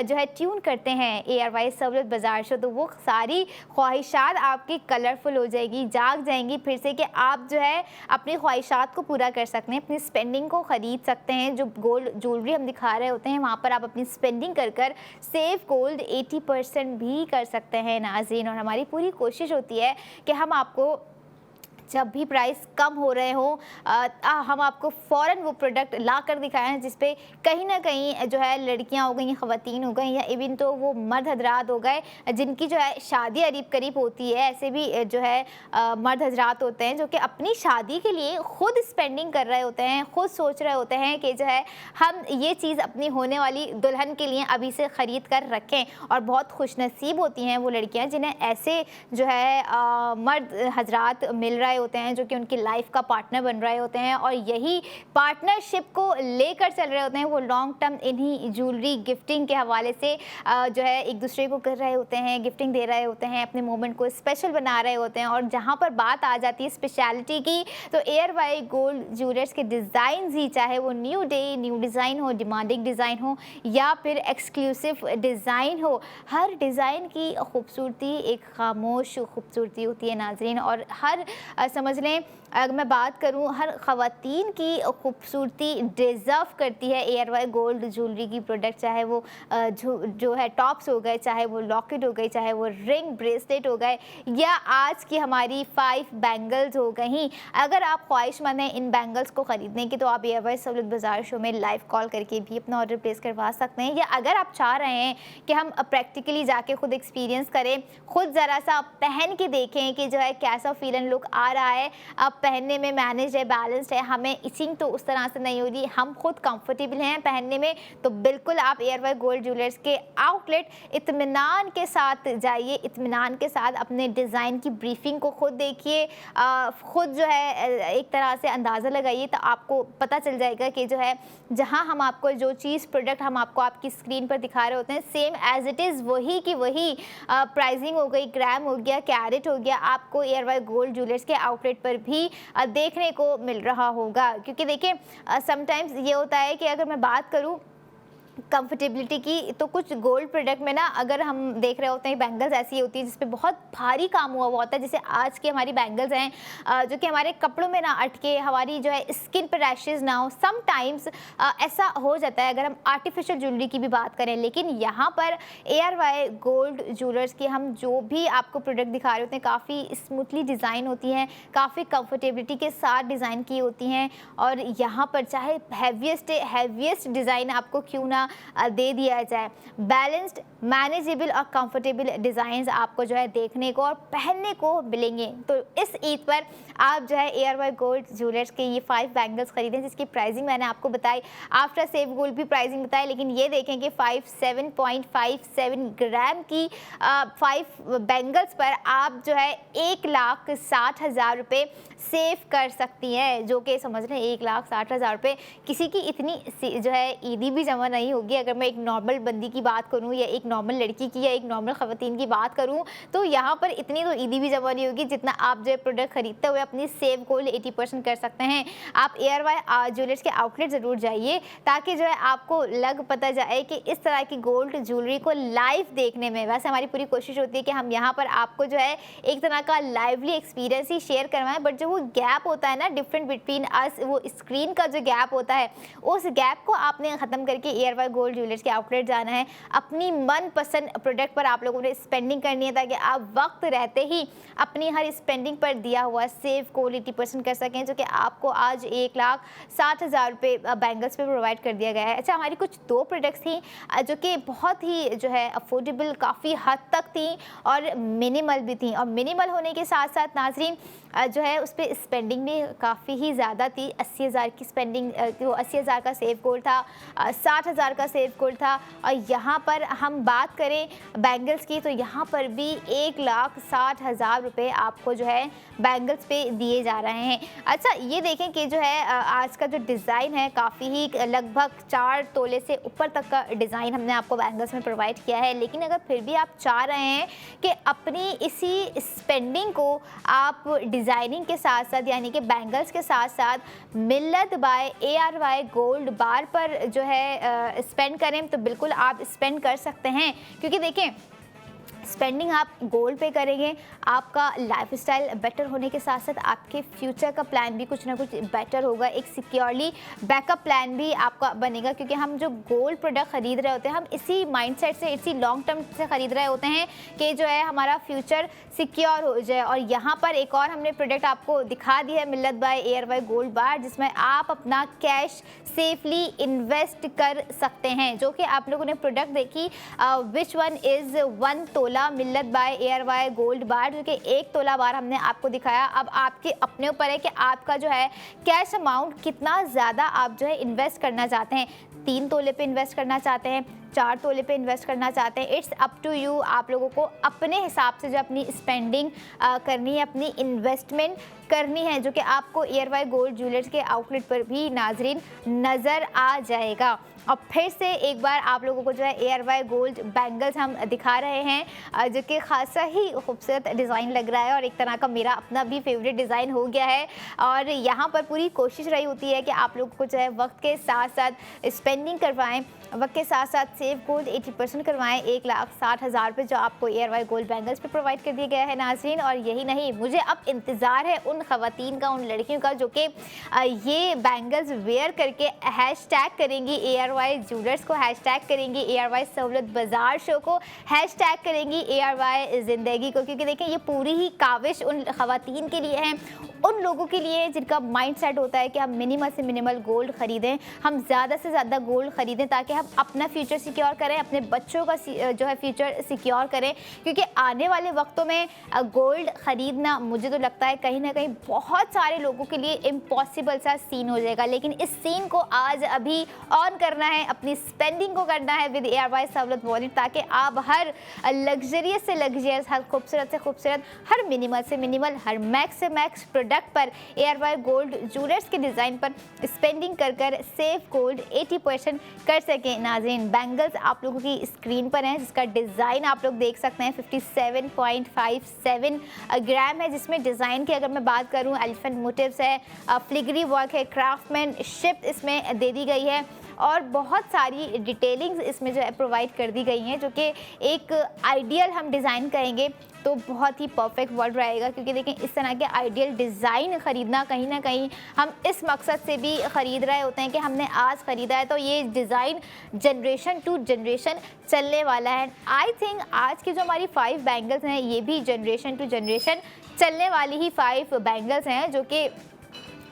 जो है ट्यून करते हैं ARY सहूलत बाज़ार शो, तो वो सारी ख्वाहिशात आपकी कलरफुल हो जाएगी, जाग जाएंगी फिर से कि आप जो है अपनी ख्वाहिशात को पूरा कर सकते हैं, अपनी स्पेंडिंग को ख़रीद सकते हैं। जो गोल्ड ज्वेलरी हम दिखा रहे होते हैं वहाँ पर आप अपनी स्पेंडिंग कर कर सेव गोल्ड 80% भी कर सकते हैं नाज़रीन। और हमारी पूरी कोशिश होती है कि हम आपको जब भी प्राइस कम हो रहे हो हम आपको फ़ौरन वो प्रोडक्ट ला कर दिखाएं हैं जिस पे कहीं ना कहीं जो है लड़कियां हो गई, ख़वातीन हो गई, या इवन तो वो मर्द हजरात हो गए जिनकी जो है शादी करीब करीब होती है। ऐसे भी जो है मर्द हजरात होते हैं जो कि अपनी शादी के लिए ख़ुद स्पेंडिंग कर रहे होते हैं, ख़ुद सोच रहे होते हैं कि जो है हम ये चीज़ अपनी होने वाली दुल्हन के लिए अभी से ख़रीद कर रखें। और बहुत खुशनसीब होती हैं वो लड़कियाँ जिन्हें ऐसे जो है मर्द हजरात मिल रहे होते हैं जो कि उनकी लाइफ का पार्टनर बन रहे होते हैं और यही पार्टनरशिप को लेकर चल रहे होते हैं। वो लॉन्ग टर्म इन्हीं ज्वेलरी गिफ्टिंग के हवाले से जो है एक दूसरे को कर रहे होते हैं, गिफ्टिंग दे रहे होते हैं, अपने मोमेंट को स्पेशल बना रहे होते हैं। और जहाँ पर बात आ जाती है स्पेशलिटी की, तो ARY गोल्ड ज्वेलर्स के डिज़ाइन ही, चाहे वो न्यू डे न्यू डिज़ाइन हो, डिमांडिंग डिज़ाइन हो या फिर एक्सक्लूसिव डिज़ाइन हो, हर डिज़ाइन की खूबसूरती एक खामोश खूबसूरती होती है नाजरीन। और हर समझ लें अगर मैं बात करूं, हर ख़वातीन की खूबसूरती डिज़र्व करती है ARY गोल्ड ज्वेलरी की प्रोडक्ट। चाहे वो जो है टॉप्स हो गए, चाहे वो लॉकेट हो गई, चाहे वो रिंग ब्रेसलेट हो गए, या आज की हमारी 5 बैंगल्स हो गई। अगर आप ख्वाहिशमंद हैं इन बैंगल्स को ख़रीदने की, तो आप ARY सहूलत बाज़ार शो में लाइव कॉल करके भी अपना ऑर्डर प्लेस करवा सकते हैं। या अगर आप चाह रहे हैं कि हम प्रैक्टिकली जाके खुद एक्सपीरियंस करें, खुद ज़रा सा पहन के देखें कि जो है कैसा फील लुक आ रहा है, अब पहनने में मैनेज है, बैलेंस्ड है, हमें इचिंग तो उस तरह से नहीं हो रही, हम खुद कंफर्टेबल हैं पहनने में, तो बिल्कुल आप ARY गोल्ड ज्वेलर्स के आउटलेट इत्मीनान के साथ जाइए, इत्मीनान के साथ अपने डिज़ाइन की ब्रीफिंग को खुद देखिए, खुद जो है एक तरह से अंदाज़ा लगाइए, तो आपको पता चल जाएगा कि जो है जहां हम आपको जो चीज़ प्रोडक्ट हम आपको आपकी स्क्रीन पर दिखा रहे होते हैं सेम एज इट इज़ वही की वही प्राइसिंग हो गई, ग्राम हो गया, कैरेट हो गया, आपको ARY गोल्ड ज्वेलर्स के आउटलेट पर भी देखने को मिल रहा होगा। क्योंकि देखिए समटाइम्स ये होता है कि अगर मैं बात करूं कंफर्टेबिलिटी की, तो कुछ गोल्ड प्रोडक्ट में ना अगर हम देख रहे होते हैं बैंगल्स ऐसी होती है जिसपे बहुत भारी काम हुआ होता है, जैसे आज की हमारी बैंगल्स हैं जो कि हमारे कपड़ों में ना अटके, हमारी जो है स्किन पर रैशेज ना हो। समटाइम्स ऐसा हो जाता है अगर हम आर्टिफिशियल ज्वेलरी की भी बात करें। लेकिन यहाँ पर ARY गोल्ड ज्वेलर्स की हम जो भी आपको प्रोडक्ट दिखा रहे होते हैं काफ़ी स्मूथली डिज़ाइन होती हैं, काफ़ी कंफर्टेबिलिटी के साथ डिज़ाइन की होती हैं। और यहाँ पर चाहे हैवीएस्ट डिज़ाइन आपको क्यों ना दे दिया जाए, बैलेंस्ड, मैनेजेबल और कंफर्टेबल डिज़ाइंस आपको जो है देखने को और पहनने को मिलेंगे। तो इस ईद पर आप जो है ARY गोल्ड ज्वेलर्स के ये 5 बैंगल्स खरीदें जिसकी प्राइसिंग मैंने आपको बताई, आफ्टर सेव गोल्ड भी प्राइसिंग बताई। लेकिन ये देखें कि 57.57 ग्राम की 5 बैंगल्स पर आप जो है 1,60,000 रुपये सेव कर सकती हैं, जो कि समझ लें 1,60,000 रुपये किसी की इतनी जो है ईदी भी जमा नहीं होगी। अगर मैं एक नॉर्मल बंदी की बात करूं या एक नॉर्मल लड़की की या एक नॉर्मल ख़वातीन की बात करूं, तो यहाँ पर इतनी तो ईदी भी जमा नहीं होगी जितना आप जो है प्रोडक्ट खरीदते हुए अपनी सेव गोल्ड 80% कर सकते हैं। आप ARY ज्वेलर्स के आउटलेट ज़रूर जाइए ताकि जो है आपको लग पता जाए कि इस तरह की गोल्ड ज्वेलरी को लाइव देखने में, वैसे हमारी पूरी कोशिश होती है कि हम यहाँ पर आपको जो है एक तरह का लाइवली एक्सपीरियंस ही शेयर करवाएं, बट जो वो गैप होता है ना डिफरेंट बिटवीन अस, वो स्क्रीन का जो गैप होता है, उस गैप को आपने ख़त्म करके वाई गोल्ड ज्वेलर्स के आउटलेट जाना है, अपनी मनपसंद प्रोडक्ट पर आप लोगों ने स्पेंडिंग करनी है ताकि आप वक्त रहते ही अपनी हर स्पेंडिंग पर दिया हुआ सेव कोड 80% कर सकें, जो कि आपको आज 1,60,000 रुपये बैंगल्स पे प्रोवाइड कर दिया गया है। अच्छा, हमारी कुछ 2 प्रोडक्ट्स थी जो कि बहुत ही जो है अफोर्डेबल काफ़ी हद तक थी और मिनिमल भी थी, और मिनिमल होने के साथ साथ नाजरीन जो है उस पर स्पेंडिंग भी काफ़ी ही ज़्यादा थी। 80,000 की स्पेंडिंग, वो 80,000 का सेव कोड था, 60,000 का सेव कोड था। और यहाँ पर हम बात करें बैंगल्स की तो यहाँ पर भी 1,60,000 रुपये आपको जो है बैंगल्स पे दिए जा रहे हैं। अच्छा, ये देखें कि जो है आज का जो डिज़ाइन है काफ़ी ही लगभग 4 तोले से ऊपर तक का डिज़ाइन हमने आपको बैंगल्स में प्रोवाइड किया है। लेकिन अगर फिर भी आप चाह रहे हैं कि अपनी इसी स्पेंडिंग को आप डिज़ाइनिंग के साथ साथ यानी कि बैंगल्स के साथ साथ मिल्लत बाय ARY गोल्ड बार पर जो है स्पेंड करें, तो बिल्कुल आप स्पेंड कर सकते हैं। क्योंकि देखें, स्पेंडिंग आप गोल्ड पे करेंगे, आपका लाइफस्टाइल बेटर होने के साथ साथ आपके फ्यूचर का प्लान भी कुछ ना कुछ बेटर होगा। एक सिक्योरली बैकअप प्लान भी आपका बनेगा, क्योंकि हम जो गोल्ड प्रोडक्ट ख़रीद रहे होते हैं हम इसी माइंडसेट से, इसी लॉन्ग टर्म से ख़रीद रहे होते हैं कि जो है हमारा फ्यूचर सिक्योर हो जाए। और यहाँ पर एक और हमने प्रोडक्ट आपको दिखा दी है, मिल्लत बाय ARY गोल्ड बार, जिसमें आप अपना कैश सेफली इन्वेस्ट कर सकते हैं। जो कि आप लोगों ने प्रोडक्ट देखी, विच वन इज़ 1 तोला मिल्लत बाय ARY गोल्ड बार, जो कि 1 तोला बार हमने आपको दिखाया। अब आपके अपने ऊपर है कि आपका जो है कैश अमाउंट कितना ज़्यादा आप जो है इन्वेस्ट करना चाहते हैं। 3 तोले पे इन्वेस्ट करना चाहते हैं, 4 तोले पे इन्वेस्ट करना चाहते हैं, इट्स अप टू यू। आप लोगों को अपने हिसाब से जो अपनी स्पेंडिंग करनी है, अपनी इन्वेस्टमेंट करनी है, जो कि आपको ARY गोल्ड ज्वेलर्स के आउटलेट पर भी नाजरीन नज़र आ जाएगा। और फिर से एक बार आप लोगों को जो है ARY गोल्ड बैंगल्स हम दिखा रहे हैं, जो कि खासा ही खूबसूरत डिज़ाइन लग रहा है और एक तरह का मेरा अपना भी फेवरेट डिज़ाइन हो गया है। और यहाँ पर पूरी कोशिश रही होती है कि आप लोगों को जो है वक्त के साथ साथ स्पेंडिंग करवाएं, वक्त के साथ साथ सेव गोल्ड 80% करवाएं। 1,60,000 रुपये जो आपको ARY गोल्ड बैंगल्स पे प्रोवाइड कर दिया गया है नाज़रीन। और यही नहीं, मुझे अब इंतज़ार है उन ख़वातीन का, उन लड़कियों का जो कि ये बैंगल्स वेयर करके हैशटैग करेंगी ARY ज्वेलर्स को, हैशटैग करेंगी ARY सहूलत बाज़ार शो को, हैशटैग करेंगी ARY ज़िंदगी को। क्योंकि देखें, ये पूरी ही काविश उन ख़वातीन के लिए है, उन लोगों के लिए जिनका माइंड सेट होता है कि हम मिनिमल से मिनिमल गोल्ड ख़रीदें, हम ज़्यादा से ज़्यादा गोल्ड ख़रीदें ताकि हम अपना फ्यूचर सिक्योर करें, अपने बच्चों का जो है फ्यूचर सिक्योर करें। क्योंकि आने वाले वक्तों में गोल्ड ख़रीदना मुझे तो लगता है कहीं ना कहीं बहुत सारे लोगों के लिए इम्पॉसिबल सा सीन हो जाएगा। लेकिन इस सीन को आज अभी ऑन करना है, अपनी स्पेंडिंग को करना है विद ARY सहूलत वॉलेट, ताकि आप हर लग्जरियस से लग्जरियस, हर खूबसूरत से खूबसूरत, हर मिनिमल से मिनिमल, हर मैक्स से मैक्स प्रोडक्ट पर ARY गोल्ड ज्वेलर्स के डिज़ाइन पर स्पेंडिंग कर कर सेव गोल्ड 80% कर सकें। नाज़रीन, बैंगल्स आप लोगों की स्क्रीन पर हैं, जिसका डिज़ाइन आप लोग देख सकते हैं 57.57 ग्राम है, जिसमें डिज़ाइन की अगर मैं बात करूं एलिफेंट मोटिव्स है, फ्लिग्री वर्क है, क्राफ्टमैनशिप इसमें दे दी गई है और बहुत सारी डिटेलिंग्स इसमें जो है प्रोवाइड कर दी गई हैं, जो कि एक आइडियल हम डिज़ाइन कहेंगे तो बहुत ही परफेक्ट वर्ड रहेगा। क्योंकि देखें, इस तरह के आइडियल डिज़ाइन ख़रीदना कहीं ना कहीं हम इस मकसद से भी ख़रीद रहे होते हैं कि हमने आज ख़रीदा है तो ये डिज़ाइन जनरेशन टू जनरेशन चलने वाला है। आई थिंक आज की जो हमारी 5 बैंगल्स हैं ये भी जनरेशन टू जनरेशन चलने वाली ही 5 बैंगल्स हैं, जो कि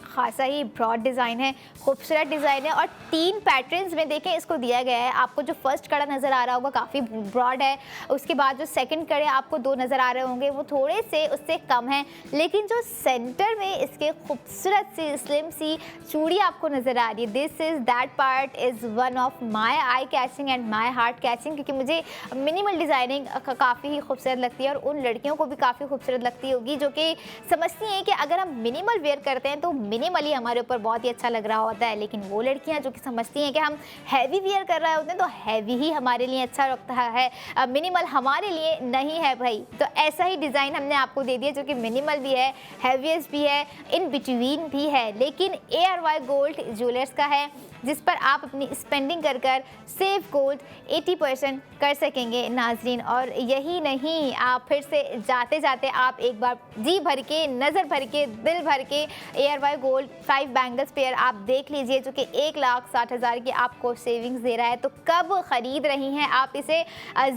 खासा ही ब्रॉड डिज़ाइन है, खूबसूरत डिज़ाइन है। और 3 पैटर्न्स में देखें इसको दिया गया है। आपको जो फर्स्ट कड़ा नज़र आ रहा होगा काफ़ी ब्रॉड है, उसके बाद जो सेकंड कड़े आपको 2 नज़र आ रहे होंगे वो थोड़े से उससे कम हैं, लेकिन जो सेंटर में इसके खूबसूरत सी स्लिम सी चूड़ी आपको नज़र आ रही है, this is that part is one of my eye catching and my heart catching. क्योंकि मुझे मिनिमल डिज़ाइनिंग काफ़ी ही खूबसूरत लगती है और उन लड़कियों को भी काफ़ी खूबसूरत लगती होगी जो कि समझती हैं कि अगर हम मिनिमल वेयर करते हैं तो मिनिमली हमारे ऊपर बहुत ही अच्छा लग रहा होता है। लेकिन वो लड़कियां जो कि समझती हैं कि हम हैवी वियर कर रहे होते हैं तो हैवी ही हमारे लिए अच्छा लगता है, मिनिमल हमारे लिए नहीं है भाई। तो ऐसा ही डिज़ाइन हमने आपको दे दिया जो कि मिनिमल भी है, हैवीएस्ट भी है, इन बिटवीन भी है, लेकिन ARY गोल्ड ज्वेलर्स का है, जिस पर आप अपनी स्पेंडिंग कर कर सेव गोल्ड 80% कर सकेंगे नाजरीन। और यही नहीं, आप फिर से जाते जाते आप एक बार जी भर के, नज़र भर के, दिल भर के ARY gold gold 5 bangles pair आप देख लीजिए, जो कि 1,60,000 की आपको सेविंग्स दे रहा है। तो कब ख़रीद रही हैं आप इसे,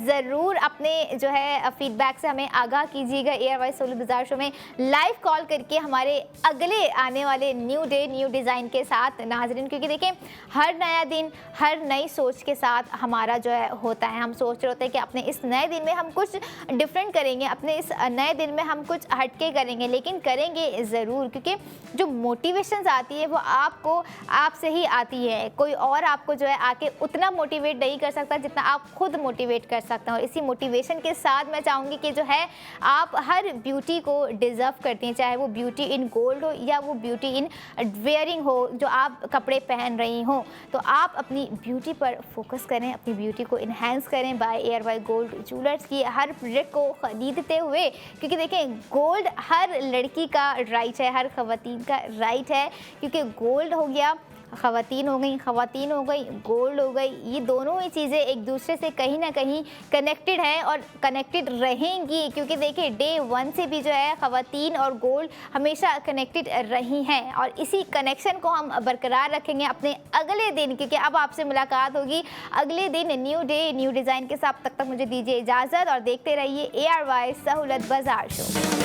ज़रूर अपने जो है फीडबैक से हमें आगाह कीजिएगा। ARY सोलर बाज़ार शो में लाइव कॉल करके हमारे अगले आने वाले न्यू डे न्यू डिज़ाइन के साथ नाज़रीन, क्योंकि देखें हर नया दिन हर नई सोच के साथ हमारा जो है होता है। हम सोच रहे होते हैं कि अपने इस नए दिन में हम कुछ डिफरेंट करेंगे, अपने इस नए दिन में हम कुछ हटके करेंगे, लेकिन करेंगे ज़रूर, क्योंकि जो मोटिवेशंस आती है वो आपको आपसे ही आती है। कोई और आपको जो है आके उतना मोटिवेट नहीं कर सकता जितना आप खुद मोटिवेट कर सकते हैं। और इसी मोटिवेशन के साथ मैं चाहूँगी कि जो है आप हर ब्यूटी को डिज़र्व करती हैं, चाहे वो ब्यूटी इन गोल्ड हो या वो ब्यूटी इन वेयरिंग हो, जो आप कपड़े पहन रही हों। तो आप अपनी ब्यूटी पर फोकस करें, अपनी ब्यूटी को इन्हेंस करें बाय ARY गोल्ड ज्वेलर्स की हर प्रोडक्ट को ख़रीदते हुए, क्योंकि देखें गोल्ड हर लड़की का राइट है, हर ख़वातीन का राइट है, क्योंकि गोल्ड हो गया, ख़वातीन हो गई, गोल्ड हो गई, ये दोनों ही चीज़ें एक दूसरे से कहीं ना कहीं कनेक्टेड हैं और कनेक्टेड रहेंगी, क्योंकि देखिए डे 1 से भी जो है ख़वातीन और गोल्ड हमेशा कनेक्टेड रही हैं। और इसी कनेक्शन को हम बरकरार रखेंगे अपने अगले दिन, क्योंकि अब आपसे मुलाकात होगी अगले दिन न्यू डे न्यू डिज़ाइन के साथ। तब तक मुझे दीजिए इजाज़त और देखते रहिए ARY सहूलत बाज़ार शो।